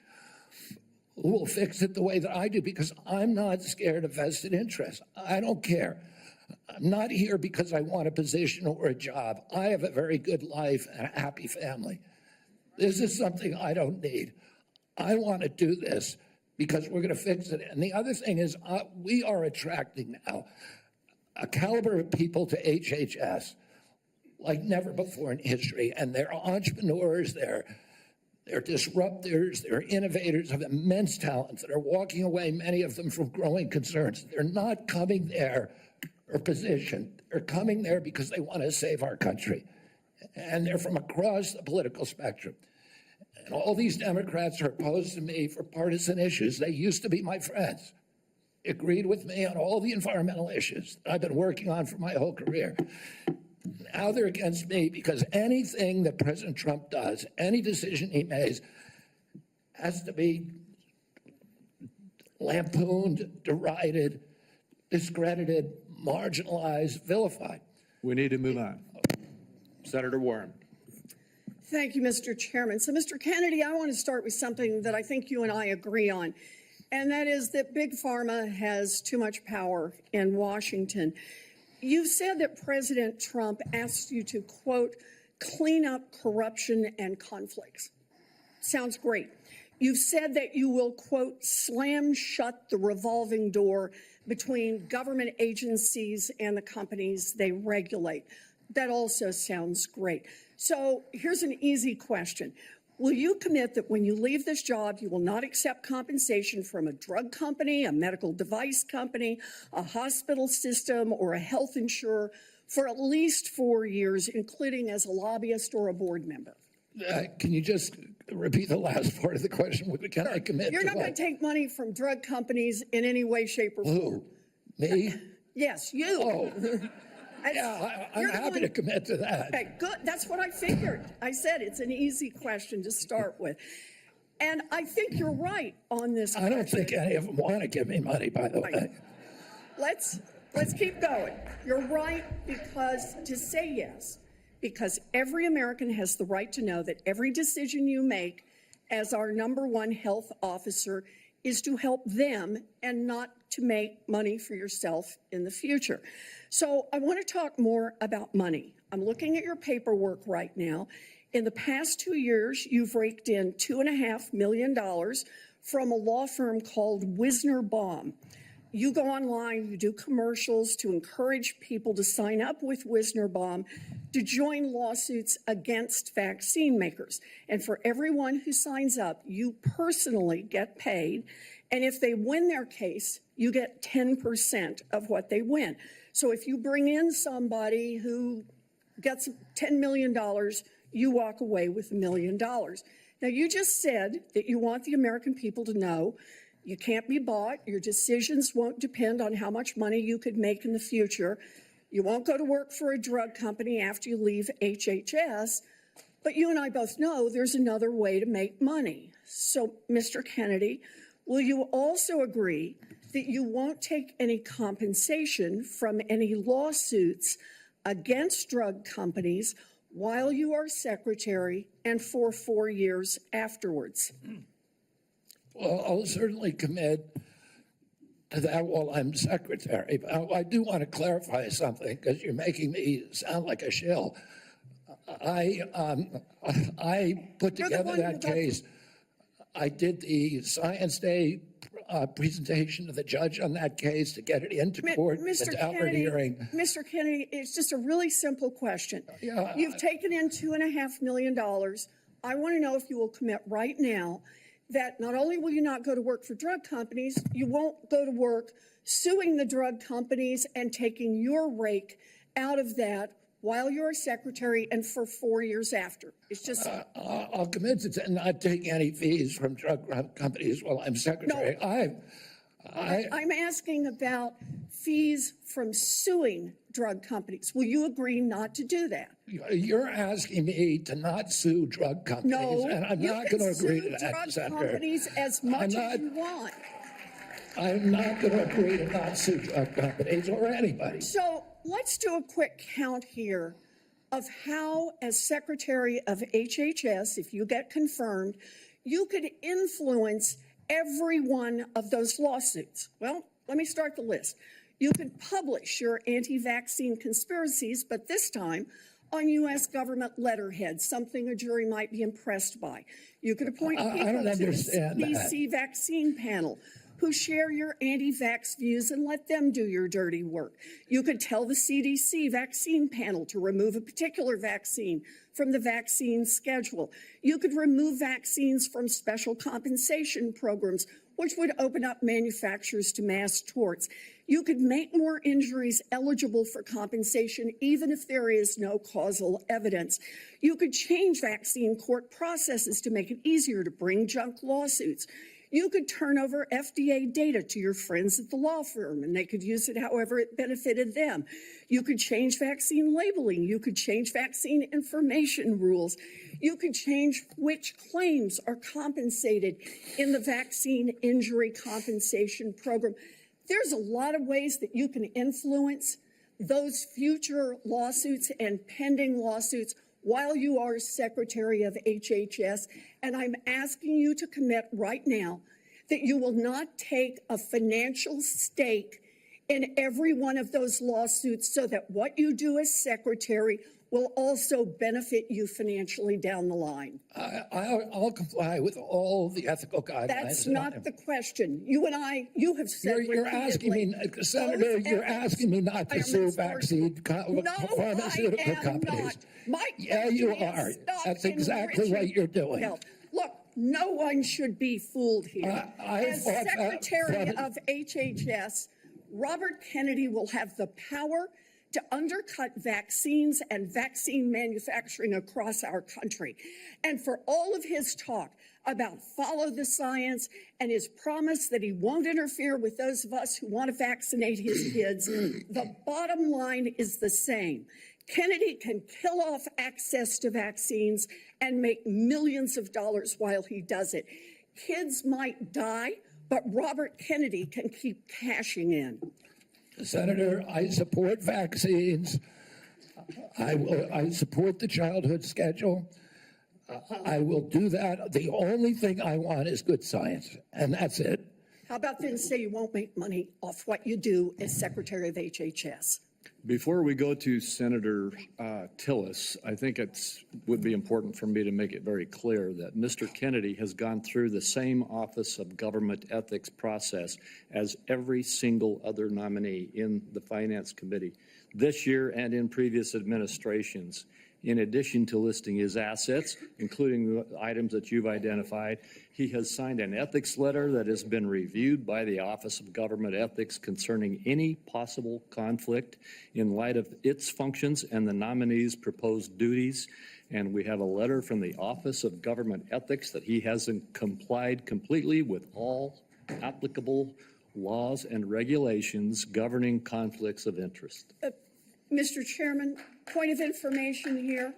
[SPEAKER 3] who will fix it the way that I do because I'm not scared of vested interests. I don't care. I'm not here because I want a position or a job. I have a very good life and a happy family. This is something I don't need. I want to do this because we're going to fix it. And the other thing is we are attracting now a caliber of people to HHS like never before in history. And they're entrepreneurs, they're disruptors, they're innovators of immense talent that are walking away, many of them from growing concerns. They're not coming there for position. They're coming there because they want to save our country. And they're from across the political spectrum. And all these Democrats are opposed to me for partisan issues. They used to be my friends, agreed with me on all the environmental issues that I've been working on for my whole career. Now they're against me because anything that President Trump does, any decision he makes, has to be lampooned, derided, discredited, marginalized, vilified.
[SPEAKER 2] We need to move on. Senator Warren.
[SPEAKER 11] Thank you, Mr. Chairman. So, Mr. Kennedy, I want to start with something that I think you and I agree on, and that is that Big Pharma has too much power in Washington. You've said that President Trump asked you to, quote, clean up corruption and conflicts. Sounds great. You've said that you will, quote, slam shut the revolving door between government agencies and the companies they regulate. That also sounds great. So here's an easy question. Will you commit that when you leave this job, you will not accept compensation from a drug company, a medical device company, a hospital system, or a health insurer for at least 4 years, including as a lobbyist or a board member?
[SPEAKER 3] Can you just repeat the last part of the question? Can I commit
[SPEAKER 11] You're
[SPEAKER 3] to
[SPEAKER 11] not going
[SPEAKER 3] what?
[SPEAKER 11] to take money from drug companies in any way, shape, or form.
[SPEAKER 3] Who? Me?
[SPEAKER 11] Yes, you.
[SPEAKER 3] Oh.
[SPEAKER 11] That's-
[SPEAKER 3] Yeah, I'm
[SPEAKER 11] you're the
[SPEAKER 3] happy
[SPEAKER 11] one-
[SPEAKER 3] to commit to that.
[SPEAKER 11] Okay, good. That's what I figured. I said it's an easy question to start with. And I think you're right on this.
[SPEAKER 3] I don't think any of them want to give me money, by the way.
[SPEAKER 11] Let's keep going. You're right, because to say yes, because every American has the right to know that every decision you make as our #1 health officer is to help them and not to make money for yourself in the future. So I want to talk more about money. I'm looking at your paperwork right now. In the past 2 years, you've raked in $2.5 million from a law firm called Wisner Baum. You go online, you do commercials to encourage people to sign up with Wisner Baum to join lawsuits against vaccine makers. And for everyone who signs up, you personally get paid. And if they win their case, you get 10% of what they win. So if you bring in somebody who gets $10 million, you walk away with $1 million. Now, you just said that you want the American people to know you can't be bought. Your decisions won't depend on how much money you could make in the future. You won't go to work for a drug company after you leave HHS. But you and I both know there's another way to make money. So, Mr. Kennedy, will you also agree that you won't take any compensation from any lawsuits against drug companies while you are secretary and for 4 years afterwards?
[SPEAKER 3] Well, I'll certainly commit to that while I'm secretary. But I do want to clarify something because you're making me sound like a shill. I put together that case. I did the Science Day presentation to the judge on that case to get it into court without a hearing.
[SPEAKER 11] Mr. Kennedy, it's just a really simple question.
[SPEAKER 3] Yeah,
[SPEAKER 11] You've taken in $2.5 million. I want to know if you will commit right now that not only will you not go to work for drug companies, you won't go to work suing the drug companies and taking your rake out of that while you're a secretary and for 4 years after. It's just...
[SPEAKER 3] I'll commit to not taking any fees from drug companies while I'm secretary.
[SPEAKER 11] No. I'm asking about fees from suing drug companies. Will you agree not to do that?
[SPEAKER 3] You're asking me to not sue drug companies,
[SPEAKER 11] No,
[SPEAKER 3] and I'm not going to agree to that,
[SPEAKER 11] drug
[SPEAKER 3] Senator.
[SPEAKER 11] companies as much as you want.
[SPEAKER 3] I'm not going to agree to not sue drug companies or anybody.
[SPEAKER 11] So let's do a quick count here of how, as Secretary of HHS, if you get confirmed, you could influence every one of those lawsuits. Well, let me start the list. You could publish your anti-vaccine conspiracies, but this time on U.S. government letterhead, something a jury might be impressed by. You could appoint people to the CDC vaccine panel who share your anti-vax views and let them do your dirty work. You could tell the CDC vaccine panel to remove a particular vaccine from the vaccine schedule. You could remove vaccines from special compensation programs, which would open up manufacturers to mass torts. You could make more injuries eligible for compensation even if there is no causal evidence. You could change vaccine court processes to make it easier to bring junk lawsuits. You could turn over FDA data to your friends at the law firm, and they could use it however it benefited them. You could change vaccine labeling. You could change vaccine information rules. You could change which claims are compensated in the vaccine injury compensation program. There's a lot of ways that you can influence those future lawsuits and pending lawsuits while you are Secretary of HHS. And I'm asking you to commit right now that you will not take a financial stake in every one of those lawsuits so that what you do as secretary will also benefit you financially down the line?
[SPEAKER 3] I'll comply with all the ethical guidelines.
[SPEAKER 11] That's not the question. You and I, you have said
[SPEAKER 3] You're asking me, Senator, you're asking me not to sue vaccine pharmaceutical companies. Yeah, you are. That's exactly what you're doing.
[SPEAKER 11] Look, no one should be fooled here. As Secretary of HHS, Robert Kennedy will have the power to undercut vaccines and vaccine manufacturing across our country. And for all of his talk about follow the science and his promise that he won't interfere with those of us who want to vaccinate his kids, the bottom line is the same. Kennedy can kill off access to vaccines and make millions of dollars while he does it. Kids might die, but Robert Kennedy can keep cashing in.
[SPEAKER 3] Senator, I support vaccines. I support the childhood schedule. I will do that. The only thing I want is good science, and that's it.
[SPEAKER 11] How about then say you won't make money off what you do as Secretary of HHS?
[SPEAKER 2] Before we go to Senator Tillis, I think it would be important for me to make it very clear that Mr. Kennedy has gone through the same Office of Government Ethics process as every single other nominee in the Finance Committee this year and in previous administrations. In addition to listing his assets, including the items that you've identified, he has signed an ethics letter that has been reviewed by the Office of Government Ethics concerning any possible conflict in light of its functions and the nominee's proposed duties. And we have a letter from the Office of Government Ethics that he hasn't complied completely with all applicable laws and regulations governing conflicts of interest.
[SPEAKER 11] Mr. Chairman, point of information here.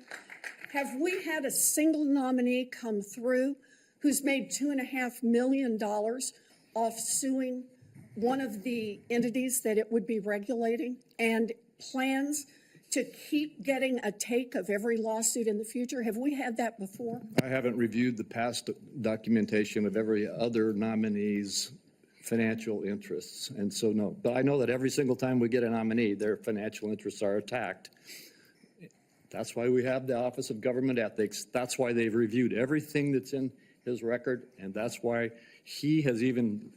[SPEAKER 11] Have we had a single nominee come through who's made $2.5 million off suing one of the entities that it would be regulating and plans to keep getting a take of every lawsuit in the future? Have we had that before?
[SPEAKER 2] I haven't reviewed the past documentation of every other nominee's financial interests, and so no. But I know that every single time we get a nominee, their financial interests are attacked. That's why we have the Office of Government Ethics. That's why they've reviewed everything that's in his record, and that's why he has even,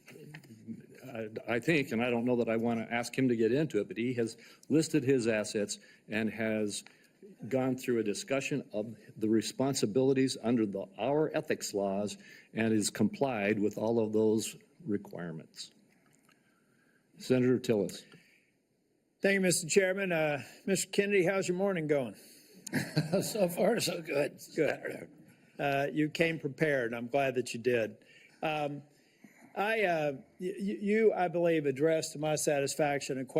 [SPEAKER 2] I think, and I don't know that I want to ask him to get into it, but he has listed his assets and has gone through a discussion of the responsibilities under our ethics laws and is complied with all of those requirements. Senator Tillis.
[SPEAKER 12] Thank you, Mr. Chairman. Mr. Kennedy, how's your morning going?
[SPEAKER 3] So far, so good.
[SPEAKER 12] Good. You came prepared. I'm glad that you did. You, I believe, addressed to my satisfaction a question